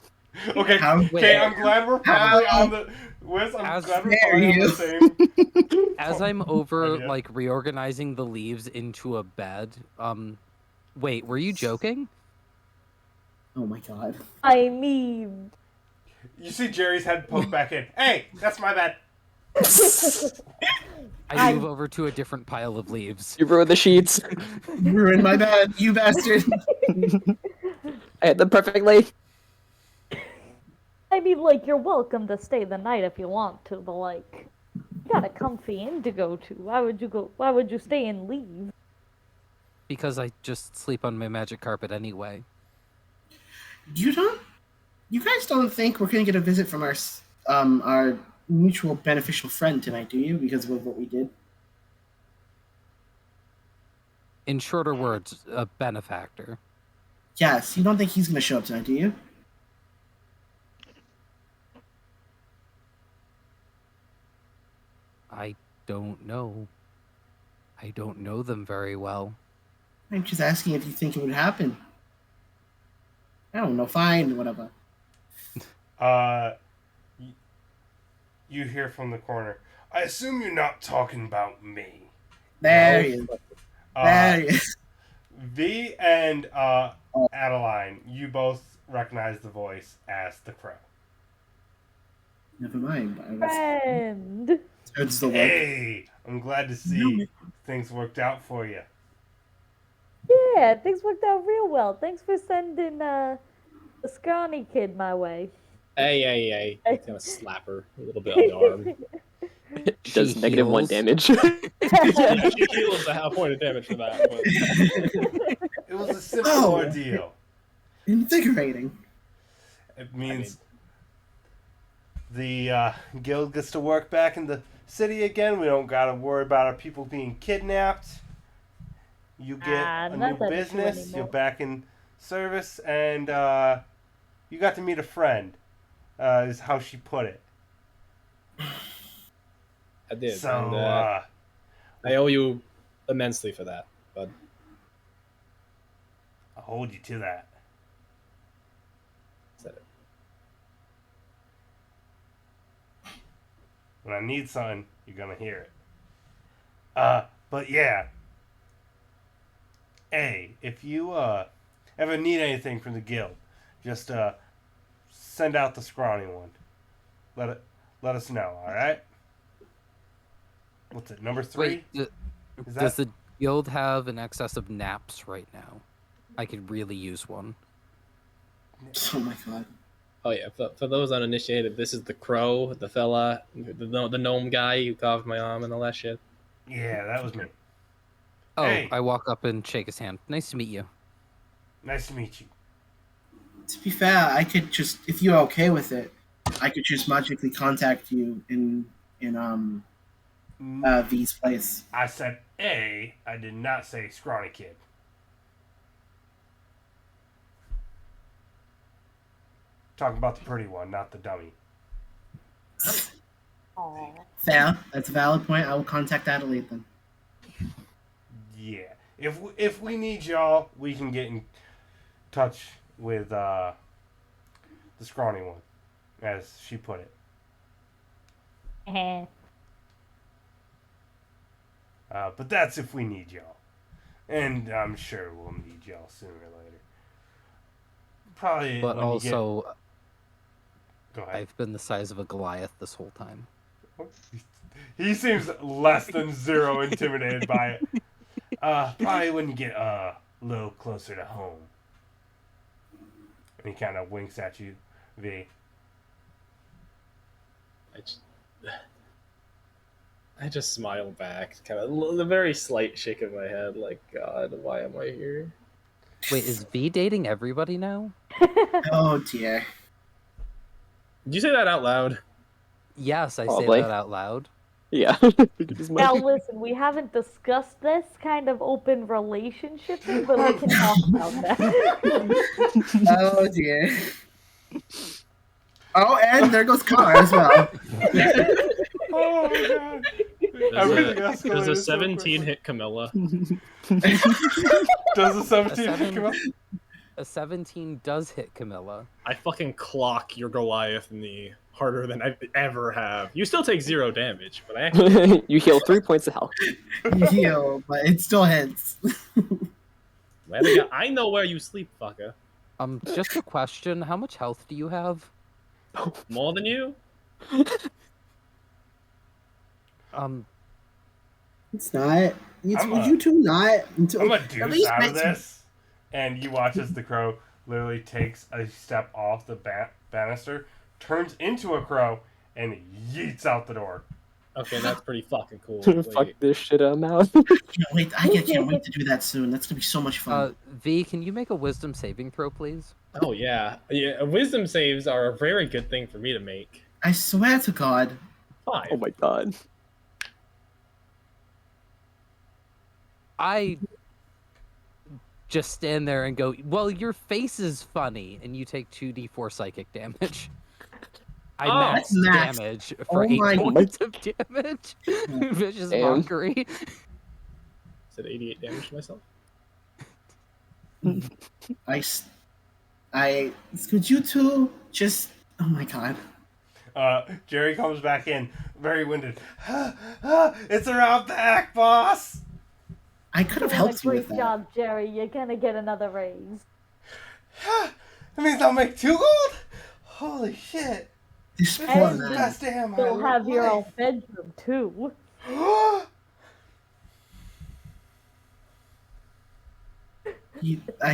Okay, How okay, dare- I'm glad we're probably how on the. Wiz, I'm As glad we're dare probably on you. the same. As I'm over idea. like reorganizing the leaves into a bed, wait, were you joking? Oh my god. I mean, You see Jerry's head poke back in. Hey, that's my bed. I move over to a different pile of leaves. You ruined the sheets. You ruined my bed, you bastard. I had them perfectly. I mean, like, you're welcome to stay the night if you want to, but like, you got a comfy inn to go to. Why would you go? Why would you stay and leave? Because I just sleep on my magic carpet anyway. You guys don't think we're gonna get a visit from our mutual beneficial friend tonight, do you? Because of what we did. In shorter words, a benefactor. Yes. You don't think he's gonna show up tonight, do you? I don't know. I don't know them very well. I'm just asking if you think it would happen. I don't know. Fine, whatever. You hear from the corner. I assume you're not talking about me. There he is. There he is. V and Adeline, you both recognize the voice as the Crow. Never mind. I was Friend. towards the look. Hey, I'm glad to see things worked out for you. Yeah, things worked out real well. Thanks for sending the scrawny kid my way. Hey. I'm gonna slap her a little bit on the arm. It does She -1 heals. damage. Yeah, she heals a half point of damage for that. But It was a simple Oh. ordeal. Invigorating. It means the guild gets to work back in the city again. We don't gotta worry about our people being kidnapped. You get a not new that issue business. anymore. You're back in service, and you got to meet a friend. Is how she put it. I did. So and, I owe you immensely for that, bud. I'll hold you to that. Said it. When I need something, you're gonna hear it. But yeah. Hey, if you ever need anything from the guild, just send out the scrawny one. Let us know, alright? What's it, number 3? Wait, Is does that the guild have an excess of naps right now? I could really use one. Oh my god. Oh yeah, for those uninitiated, this is the Crow, the fella, the gnome guy who carved my arm and all that shit. Yeah, that was me. Oh, Hey. I walk up and shake his hand. Nice to meet you. Nice to meet you. To be fair, I could just, if you're okay with it, I could just magically contact you in V's place. I said A, I did not say scrawny kid. Talking about the pretty one, not the dummy. Aw. Fair. That's a valid point. I will contact Adelaide then. Yeah. If we need y'all, we can get in touch with the scrawny one, as she put it. But that's if we need y'all. And I'm sure we'll need y'all sooner or later. Probably But when you get... also, Go ahead. I've been the size of a Goliath this whole time. He seems less than zero intimidated by it. Probably when you get a little closer to home. And he kind of winks at you, V. I just smile back, kind of a very slight shake of my head, like, God, why am I here? Wait, is V dating everybody now? Oh dear. Did you say that out loud? Yes, I say Probably. that out loud. Yeah. Because his Now money. listen, we haven't discussed this kind of open relationship thing, but we can talk about that. Oh dear. Oh, and there goes Car as well. Oh my god. Everything escalated Does a so 17 quickly. hit Camilla? Does a A 17 hit seven- Camilla? A 17 does hit Camilla. I fucking clock your Goliath knee harder than I ever have. You still take 0 damage, but I actually You heal 3 points of health. You heal, but it still hits. I know where you sleep, fucker. Just a question: how much health do you have? More than you? It's not. I'm a- You two not. Until, I'm a at deuce least out of next- this. And you watch as the crow literally takes a step off the banister, turns into a crow, and yeets out the door. Okay, that's pretty fucking cool. Fuck Wait. this shit, I'm out. I can't wait to do that soon. That's gonna be so much fun. V, can you make a wisdom saving throw, please? Oh yeah. Yeah, wisdom saves are a very good thing for me to make. I swear to God. 5. Oh my god. I just stand there and go, well, your face is funny, and you take 2d4 psychic damage. I Oh, max that's max. damage for Oh 8 my- points of damage. Vicious Damn. mockery. Said 88 damage to myself. Could you two just? Oh my God. Jerry comes back in, very winded. It's around back, boss! I could have You're doing helped a you great with that. job, Jerry. You're gonna get another raise. That means I'll make 2 gold? Holy shit. This This poor is the man. best day of my You'll have your own life. bedroom too.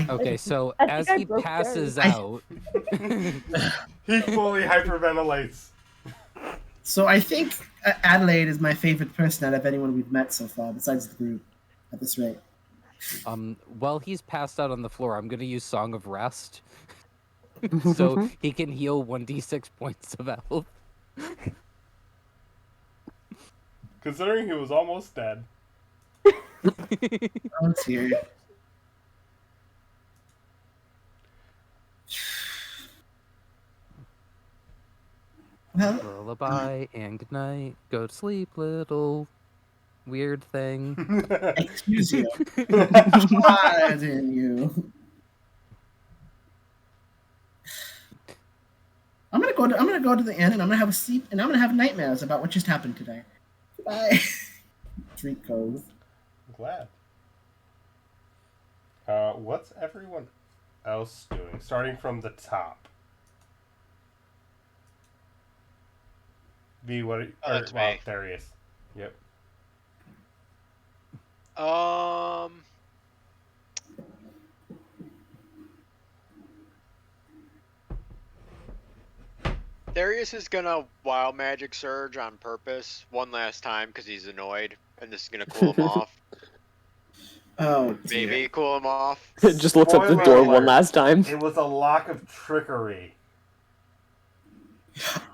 Okay, so I think as I he broke passes Jerry. out, He fully hyperventilates. So I think Adelaide is my favorite person out of anyone we've met so far, besides the group. At this rate. while he's passed out on the floor, I'm gonna use Song of Rest, so he can heal 1d6 points of health. Considering he was almost dead. Oh dear. Well, Lullaby and good night. Go to sleep, little weird thing. excuse you. Pardon you. I'm gonna go to the inn and I'm gonna have a sleep and I'm gonna have nightmares about what just happened today. Bye. Drink goes. Glad. What's everyone else doing? Starting from the top. V, what are you... Oh, that's me. There he is. Yep. Darius is gonna wild magic surge on purpose one last time because he's annoyed, and this is gonna cool him off. Oh dear. Maybe cool him off. Just looks up the Spoiler door alert. one last time. It was a lock of trickery.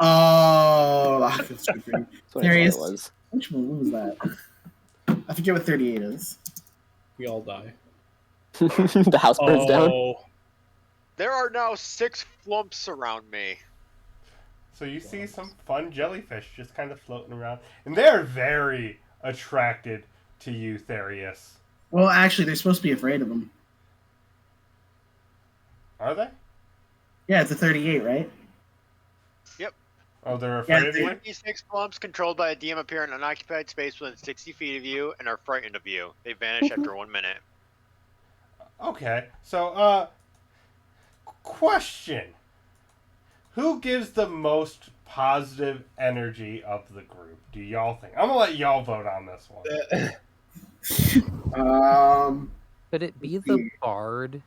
Oh, lock of trickery. That's what I There he thought is. it was. Which one was that? I forget what 38 is. We all die. The house burns down. Oh, There are now 6 flumps around me. So you see some fun jellyfish just kind of floating around. And they're very attracted to you, Therius. Well, actually, they're supposed to be afraid of him. Are they? Yeah, it's a 38, right? Oh, they're afraid Yeah, of you? 26 flumps controlled by a DM appear in an unoccupied space within 60 feet of you and are frightened of you. They vanish after 1 minute. Okay. So, question. Who gives the most positive energy of the group, do y'all think? I'm gonna let y'all vote on this one. Could it be the bard?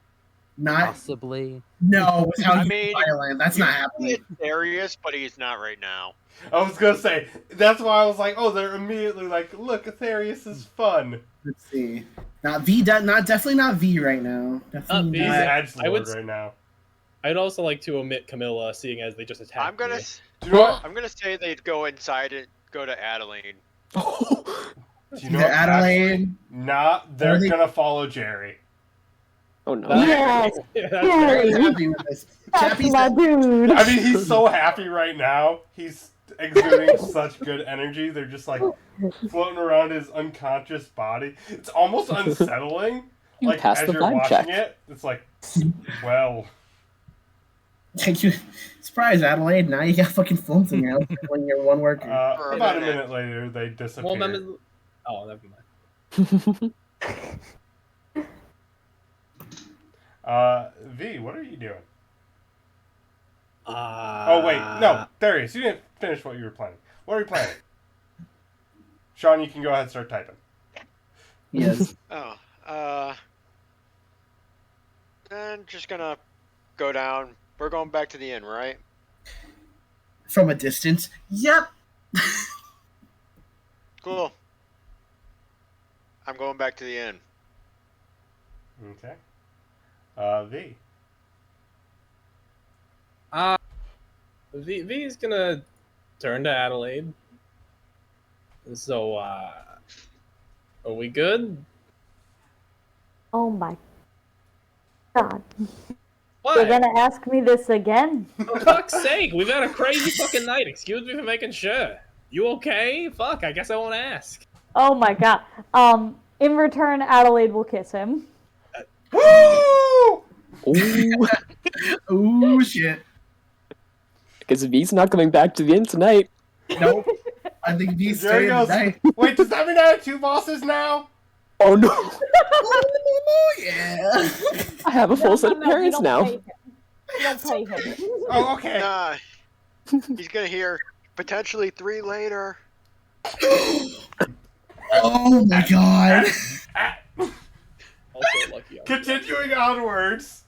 Not Possibly. no. Without I you mean, violent, that's not happening. It's Darius, but he's not right now. I was gonna say, that's why I was like, oh, they're immediately like, look, Aetherius is fun. Let's see. Not V. Not definitely not V right now. Definitely V. He's not. edgelord I would- right now. I'd also like to omit Camilla, seeing as they just attacked I'm gonna me. Do you know what? I'm gonna say they'd go inside and go to Adeline. Do you know Either what, actually, Adelaide. nah, they're Or they- gonna follow Jerry. Oh no. Yes, Yeah, that's Jerry's Jerry, happy with this. that's Chappie's my dude. I mean, he's so happy right now. He's exuding such good energy. They're just like floating around his unconscious body. It's almost unsettling. You Like passed as the you're vibe watching check. it, it's like, well, Thank you. Surprise, Adelaide. Now you got fucking phones in your house when you're one worker. For a about a minute. minute later, they disappear. Well, oh, never mind. V, what are you doing? Uh, Oh wait, no, Darius, you didn't finish what you were planning. What are you planning? Sean, you can go ahead and start typing. Yes. Oh, and just gonna go down. We're going back to the inn, right? From a distance. Yep. Cool. I'm going back to the inn. Okay. V. V is gonna turn to Adelaide. So, are we good? Oh my god. What? You're gonna ask me this again? For fuck's sake, we've had a crazy fucking night. Excuse me for making sure. You okay? Fuck, I guess I won't ask. Oh my god. In return, Adelaide will kiss him. Woo! Ooh. Ooh, shit. Because V's not coming back to the inn tonight. Nope. I think these Jerry stay goes, tonight. wait, does that mean I have two bosses now? Oh no. Oh, yeah. I have a full set of You parents don't now. pay him. You don't pay him. Oh, okay. Nah, he's gonna hear potentially 3 later. Oh my god. Also lucky. Continuing onwards.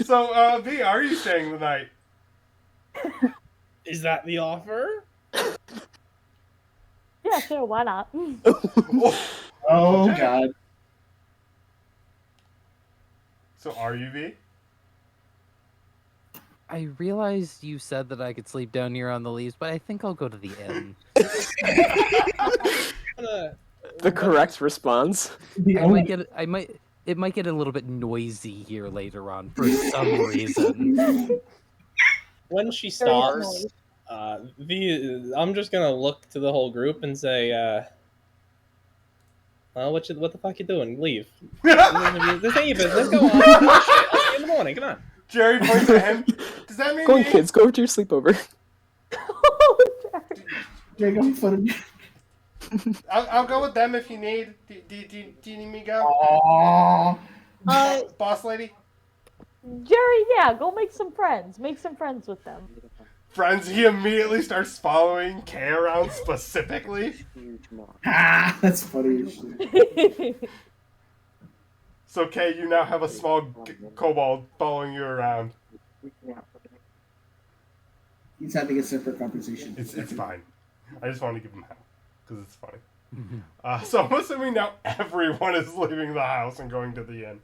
So, V, are you staying the night? Is that the offer? Yeah, sure, why not? Oh Okay. god. So, are you V? I realized you said that I could sleep down here on the leaves, but I think I'll go to the inn. The correct response. The It only- might get a little bit noisy here later on for some reason. When she Very stops, annoyed. I'm just gonna look to the whole group and say, what the fuck you doing? Leave. This ain't your business. Go on. Oh, shit. I'll see you in the morning. Come on. Jerry points at him. Does that mean Go on, me? kids. Go over to your sleepover. Jacob, put him. I'll go with them if you need. Do you need me to go? Aww. Boss lady? Jerry, yeah, go make some friends. Make some friends with them. Friends, he immediately starts following Kay around specifically. Ah, that's funny as shit. So, Kay, you now have a small kobold following you around. He's having a separate conversation. It's fine. I just want to give him hell because it's funny. So I'm assuming now everyone is leaving the house and going to the inn.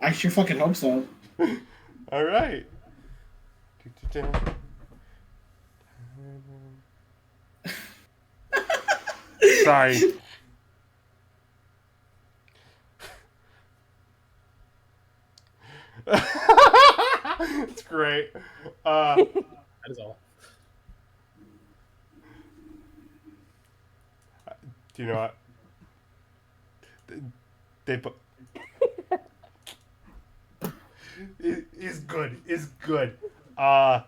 I sure fucking hope so. All right. Sorry. It's great. That is all. Do you know what? They put. He's good. He's good. All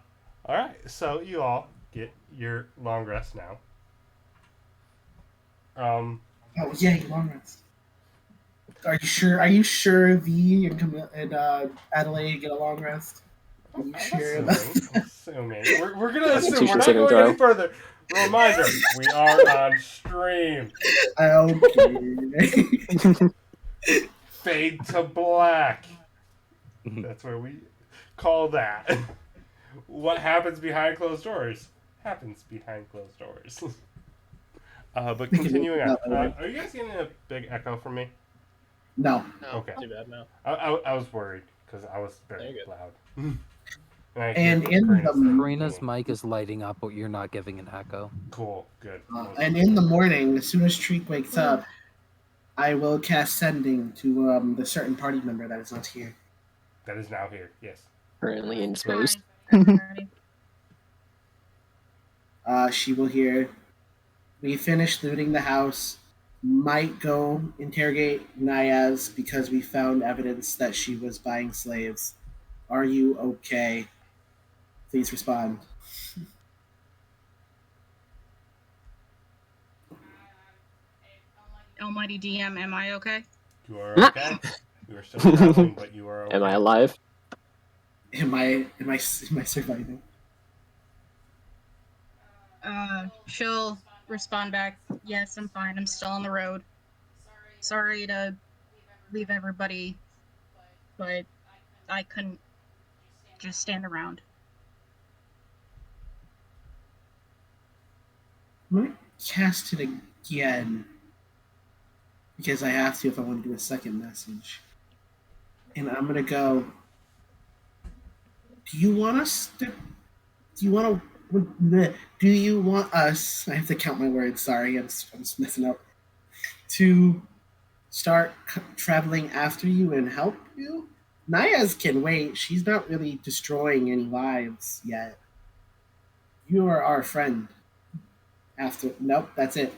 right. So you all get your long rest now. Oh yeah, long rest. Are you sure? Are you sure V and Adelaide get a long rest? Are you sure? Assuming. We're gonna assume. We're Constitution not saving going any throw. further. Reminder: we are on stream. Okay. Fade to black. That's where we call that. What happens behind closed doors happens behind closed doors. But continuing on, are you guys getting a big echo from me? No. No. Okay. Too bad now. I was worried because I was There very you go. loud. And I And hear in Karina's the- thing. Karina's mic is lighting up, but you're not giving an echo. Cool, good. and in the morning, as soon as Treek wakes up, I will cast Sending to the certain party member that is not here. That is now here, yes. Currently indisposed. She will hear, we finished looting the house, might go interrogate Nayaz because we found evidence that she was buying slaves. Are you okay? Please respond. Almighty DM, am I okay? You are okay. You are still traveling, but you are okay. Am I alive? Am I surviving? She'll respond back, yes, I'm fine. I'm still on the road. Sorry to leave everybody, but I couldn't just stand around. I'm gonna cast it again because I have to if I want to do a second message. And I'm gonna go. Do you want us to? Do you want to? Do you want us? I have to count my words. Sorry, I'm just messing up. To start traveling after you and help you. Nayaz can wait. She's not really destroying any lives yet. You are our friend. After nope, that's it.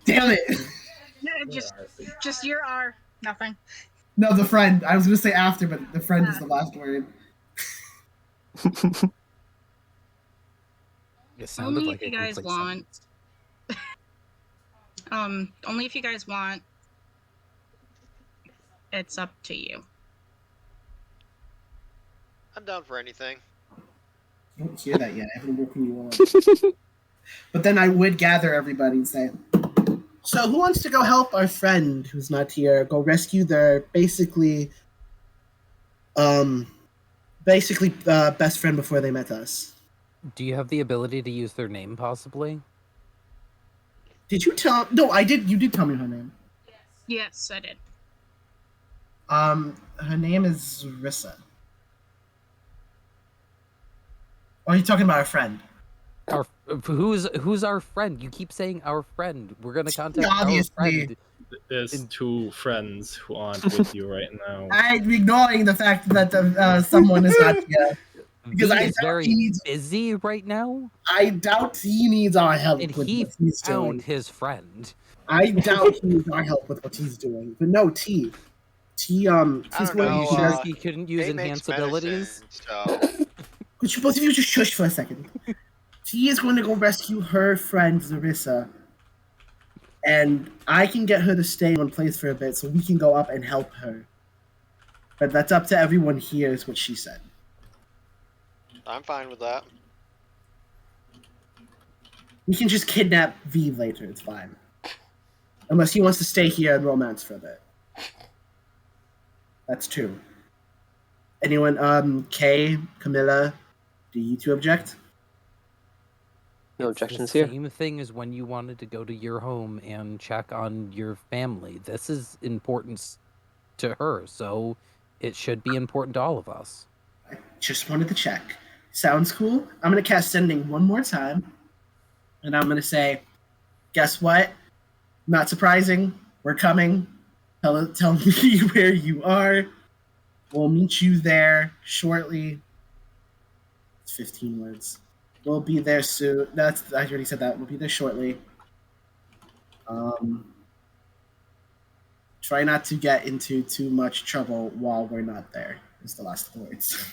Damn it. Yeah, just you're our nothing. No, the friend. I was gonna say after, but the friend is the last word. It sounded Only like if you a guys complete want. sentence. Only if you guys want. It's up to you. I'm down for anything. I don't hear that yet. I haven't woken you up. But then I would gather everybody and say, so who wants to go help our friend who's not here? Go rescue their basically best friend before they met us. Do you have the ability to use their name, possibly? Did you tell? No, I did. You did tell me her name. Yes, I did. Her name is Rissa. Or are you talking about our friend? Who's our friend? You keep saying our friend. We're gonna contact Obviously. our friend. There's two friends who aren't with you right now. I'm ignoring the fact that someone is not here. Because V I is doubt very he needs. busy right now, I doubt he needs our help and with he what he's doing. found his friend. I doubt he needs our help with what he's doing. But no, T, I he's don't going Are you know. sure to. he couldn't use He makes enhance abilities? medicine, so Could you both of you just shush for a second? T is going to go rescue her friend Larissa, and I can get her to stay in one place for a bit so we can go up and help her. But that's up to everyone here, is what she said. I'm fine with that. We can just kidnap V later. It's fine, unless he wants to stay here and romance for a bit. That's two. Anyone? Kay, Camilla, do you two object? No It's the objections here. same thing as when you wanted to go to your home and check on your family. This is important to her, so it should be important to all of us. I just wanted to check. Sounds cool. I'm gonna cast Sending one more time, and I'm gonna say, guess what? Not surprising. We're coming. Tell me where you are. We'll meet you there shortly. It's 15 words. We'll be there soon. I already said that. We'll be there shortly. Try not to get into too much trouble while we're not there. Is the last words.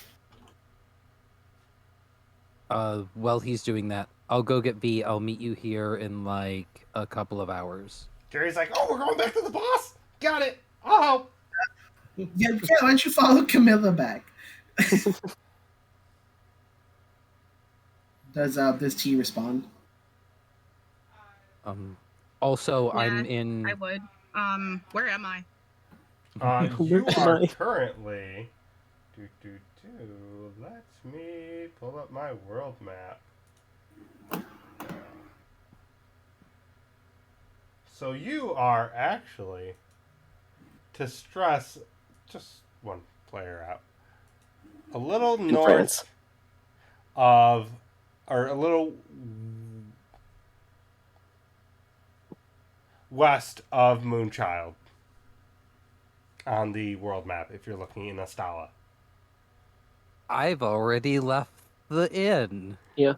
While he's doing that, I'll go get V. I'll meet you here in like a couple of hours. Jerry's like, oh, we're going back to the boss? Got it. I'll help. Yeah, why don't you follow Camilla back? Does T respond? Also, Yeah, I'm in. I would. Where am I? You Where am are I? currently. Let me pull up my world map. So you are actually, to stress just one player out, a little In north France. of, or a little west of Moonchild on the world map, if you're looking in Aesala. I've already left the inn. Yeah.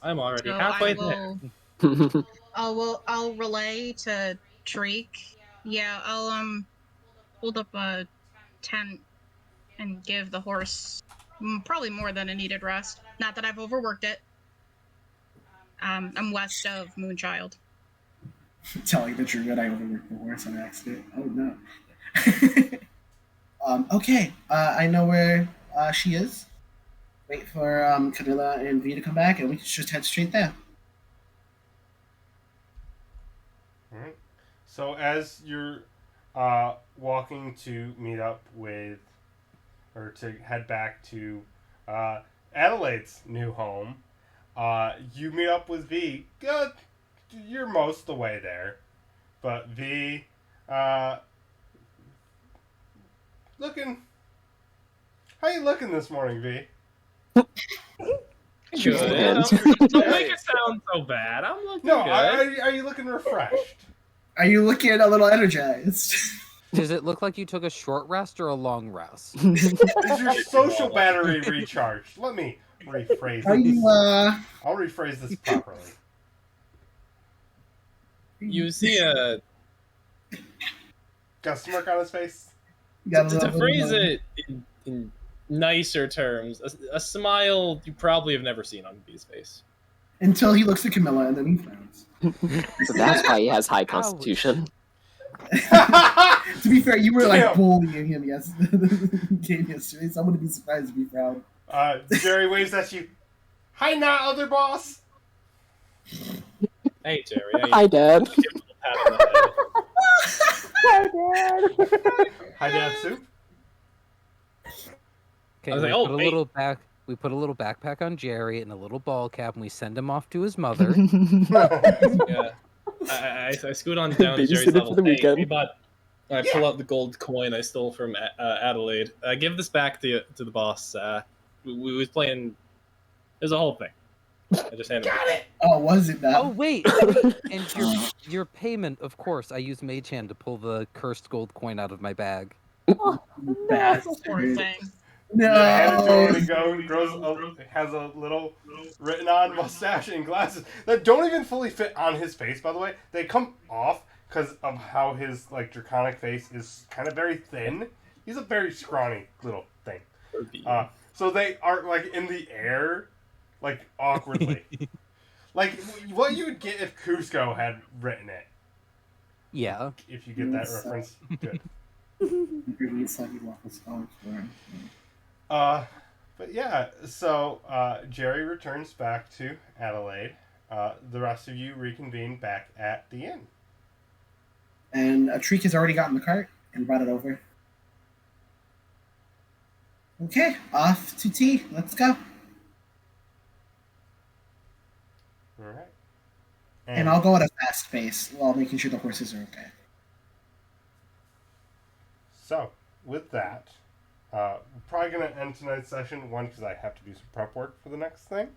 I'm already So halfway I there. will. I'll relay to Treek. Yeah, I'll hold up a tent and give the horse probably more than a needed rest. Not that I've overworked it. I'm west of Moonchild. Telling the druid I overworked the horse on accident. Oh no. Okay, I know where she is. Wait for Camilla and V to come back, and we can just head straight there. All right. So as you're walking to meet up with, or to head back to Adelaide's new home, you meet up with V. You're most of the way there, but V, looking. How you looking this morning, V? Shakes the Good. hand. Don't make it sound so bad. I'm looking No, good. are you looking refreshed? Are you looking a little energized? Does it look like you took a short rest or a long rest? Is your social battery recharged? Let me rephrase Are this. you I'll rephrase this properly. You see a Got a smirk on his face? got a to little bit phrase of, it in nicer terms, a smile you probably have never seen on B's face. until he looks at Camilla and then he frowns. So that's why he has high constitution. To be fair, you were like Damn. bullying him game yesterday, so I wouldn't be surprised if he frowned. Jerry waves at you. Hi, not other boss. Hey, Jerry. Hi, Dad. Give him a little pat on the head. Hi, Dad. Hi, Dad Soup. Okay, I was we like, oh, put a wait. little back. We put a little backpack on Jerry and a little ball cap, and we send him off to his mother. Yeah. I scoot on down to Babysitter Jerry's for level. the weekend. Hey, bud. I pull out the gold coin I stole from Adelaide. Give this back to the boss. We was playing. There's a whole thing. I just handed it. Oh, was it that? Oh wait, and your payment, of course. I used Mage Hand to pull the cursed gold coin out of my bag. Oh, no. Poor thing. No. Yeah, hand it to him and he has a little written on mustache and glasses that don't even fully fit on his face, by the way. They come off because of how his like draconic face is kind of very thin. He's a very scrawny little thing. So they are like in the air, like awkwardly. Like what you would get if Cusco had written it. Yeah. If you get that reference. Good. But yeah, so Jerry returns back to Adelaide. The rest of you reconvene back at the inn. And Treek has already gotten the cart and brought it over. Okay, off to tea. Let's go. All right. And I'll go at a fast pace while making sure the horses are okay. So, with that, we're probably going to end tonight's session, one, because I have to do some prep work for the next thing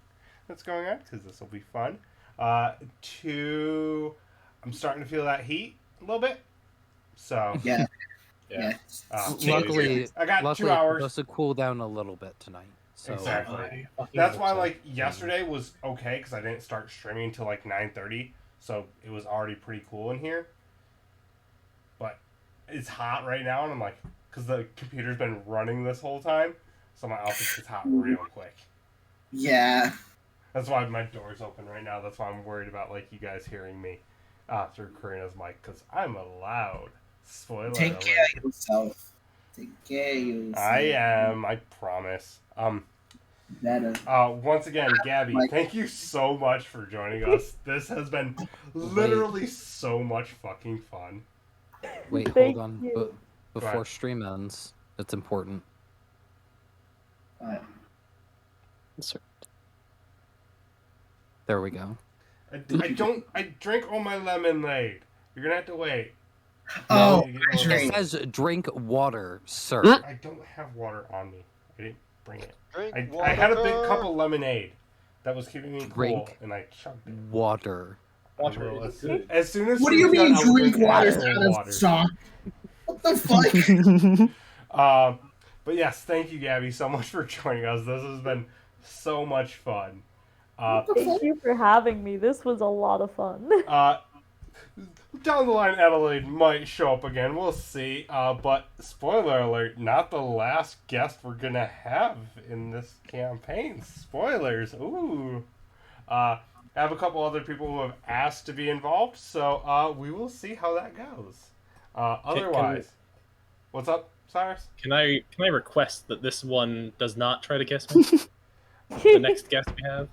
that's going on, because this will be fun. Two, I'm starting to feel that heat a little bit. So, Yeah. Luckily, I got 2 it's hours. supposed to cool down a little bit tonight. So Exactly. That's why, like, yesterday was okay, because I didn't start streaming until, like, 9:30, so it was already pretty cool in here. But it's hot right now, and I'm like, because the computer's been running this whole time, so my office gets hot real quick. Yeah. That's why my door's open right now. That's why I'm worried about, like, you guys hearing me through Karina's mic, because I'm loud. Spoiler Take alert. care of yourself. Take care of yourself. I am, I promise. Better. Once again, Gabby, thank you so much for joining us. This has been literally so much fucking fun. Wait, Thank hold on. you. Before stream ends, it's important. There we go. I drink all my lemonade. You're gonna have to wait. Oh, You get one of hydrate. It says drink water, sir. Mm. I don't have water on me. I didn't bring it. Drink I had a big water. cup of lemonade that was keeping me cool, Drink and I chugged it. Water. Water I will, is good. as soon as What do you she's done, mean I will drink water actual out of water. stock? What the fuck? But yes, thank you, Gabby, so much for joining us. This has been so much fun. Thank you for having me. This was a lot of fun. Down the line, Adelaide might show up again. We'll see. But spoiler alert, not the last guest we're gonna have in this campaign. Spoilers. Ooh. I have a couple other people who have asked to be involved, so we will see how that goes. Otherwise, what's up, Cyrus? Can I request that this one does not try to guess me? The next guest we have.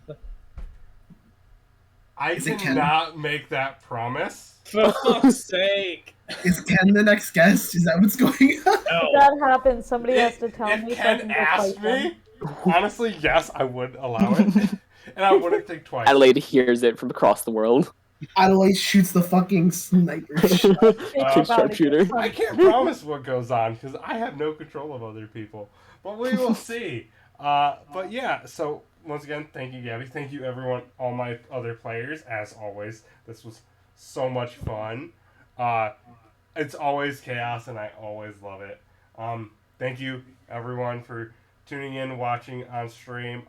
I Is it Ken? cannot make that promise. For fuck's sake! Is Ken the next guest? Is that what's going on? No. If that happens, somebody has to tell If me so I Ken can go asked fight them. me, honestly, yes, I would allow it. And I wouldn't think twice. Adelaide hears it from across the world. Adelaide shoots the fucking sniper shot. Think about it, Sharpshooter. get I punched. can't promise what goes on because I have no control of other people. But we will see. But yeah, so once again, thank you, Gabby. Thank you, everyone, all my other players. As always, this was so much fun. It's always chaos, and I always love it. Thank you, everyone, for tuning in, watching on stream.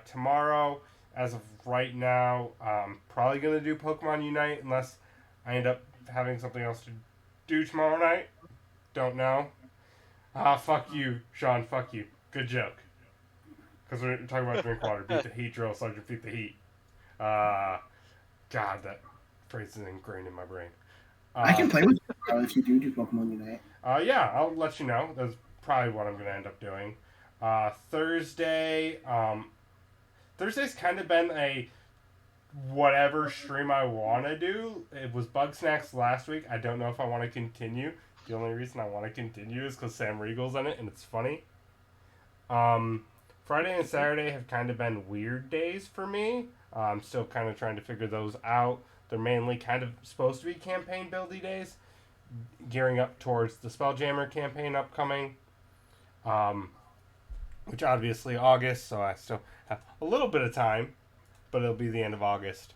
Tomorrow, as of right now, probably going to do Pokemon Unite unless I end up having something else to do tomorrow night. Don't know. Fuck you, Sean. Fuck you. Good joke. Because we're talking about drink water. Beat the heat, drill sergeant, beat the heat. God, that phrase is ingrained in my brain. I can play with you tomorrow if you do Pokemon Unite. Yeah, I'll let you know. That's probably what I'm going to end up doing. Thursday, Thursday's kind of been a whatever stream I want to do. It was Bug Snacks last week. I don't know if I want to continue. The only reason I want to continue is because Sam Riegel's in it, and it's funny. Friday and Saturday have kind of been weird days for me. I'm still kind of trying to figure those out. They're mainly kind of supposed to be campaign buildy days, gearing up towards the Spelljammer campaign upcoming, which obviously August, so I still have a little bit of time, but it'll be the end of August.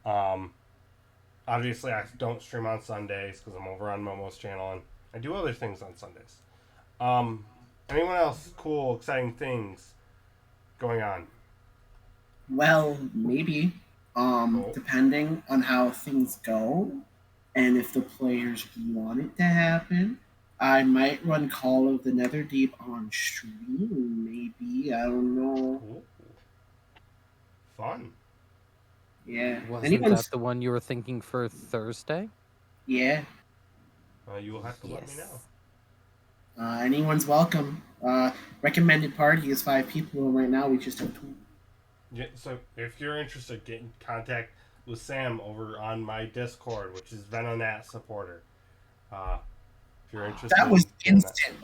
Obviously, I don't stream on Sundays because I'm over on Momo's channel, and I do other things on Sundays. Anyone else cool, exciting things going on? Well, maybe. Depending on how things go, and if the players want it to happen, I might run Call of the Netherdeep on stream. Maybe, I don't know. Cool. Fun. Yeah. Wasn't that the one you were thinking for Thursday? Yeah. You will have to let me know. Anyone's welcome. Recommended party is 5 people. Right now, we just have 2. Yeah, so if you're interested, get in contact with Sam over on my Discord, which is Venonat supporter. If you're interested, That was in instant.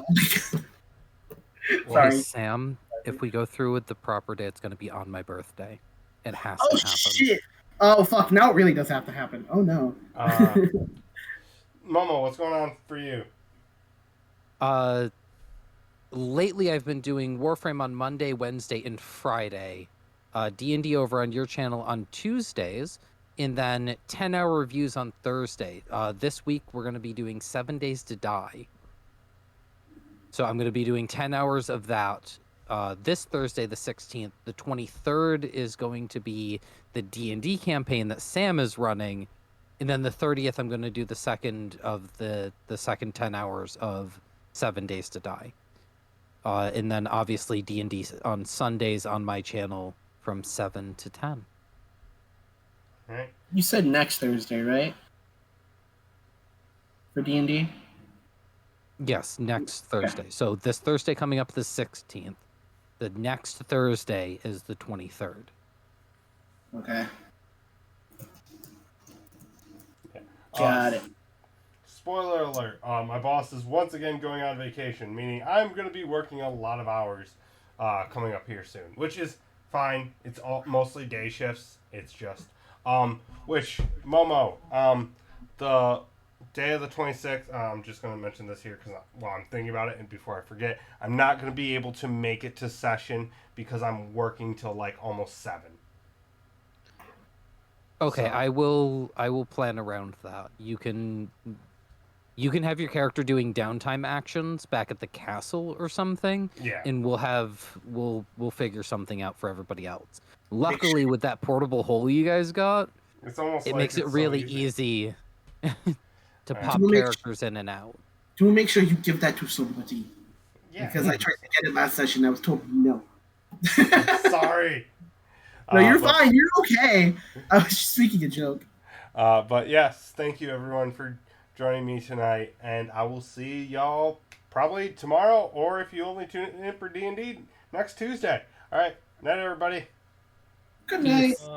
Well, Sorry. Sam, if we go through with the proper day, it's going to be on my birthday. It has Oh, to happen. shit. Oh, fuck. Now it really does have to happen. Oh, no. Momo, what's going on for you? Lately I've been doing Warframe on Monday, Wednesday, and Friday. D&D over on your channel on Tuesdays, and then 10-hour reviews on Thursday. This week we're going to be doing 7 Days to Die. So I'm going to be doing 10 hours of that this Thursday, the 16th. The 23rd is going to be the D&D campaign that Sam is running. And then the 30th, I'm going to do the second of the second 10 hours of 7 Days to Die. And then obviously D&D on Sundays on my channel from 7 to 10. All right. You said next Thursday, right? For D&D? Yes, next Thursday. So this Thursday coming up the 16th. The next Thursday is the 23rd. Okay. Got it. Spoiler alert, my boss is once again going on vacation, meaning I'm going to be working a lot of hours coming up here soon, which is fine. It's all mostly day shifts. It's just, which, Momo, the day of the 26th, I'm just going to mention this here because while I'm thinking about it and before I forget, I'm not going to be able to make it to session because I'm working till like almost 7. Okay, So- I will plan around that. You can have your character doing downtime actions back at the castle or something, Yeah. and we'll figure something out for everybody else. Luckily, with that portable hole you guys got, It's almost it like makes it it's so really easy to Alright. pop To make- characters in and out. Do make sure you give that to somebody. Yeah. Because I tried to get it last session. I was told no. Sorry. No, you're But- fine. You're okay. I was just making a joke. But yes, thank you everyone for joining me tonight, and I will see y'all probably tomorrow, or if you only tune in for D&D, next Tuesday. All right, night everybody. Good night. Peace.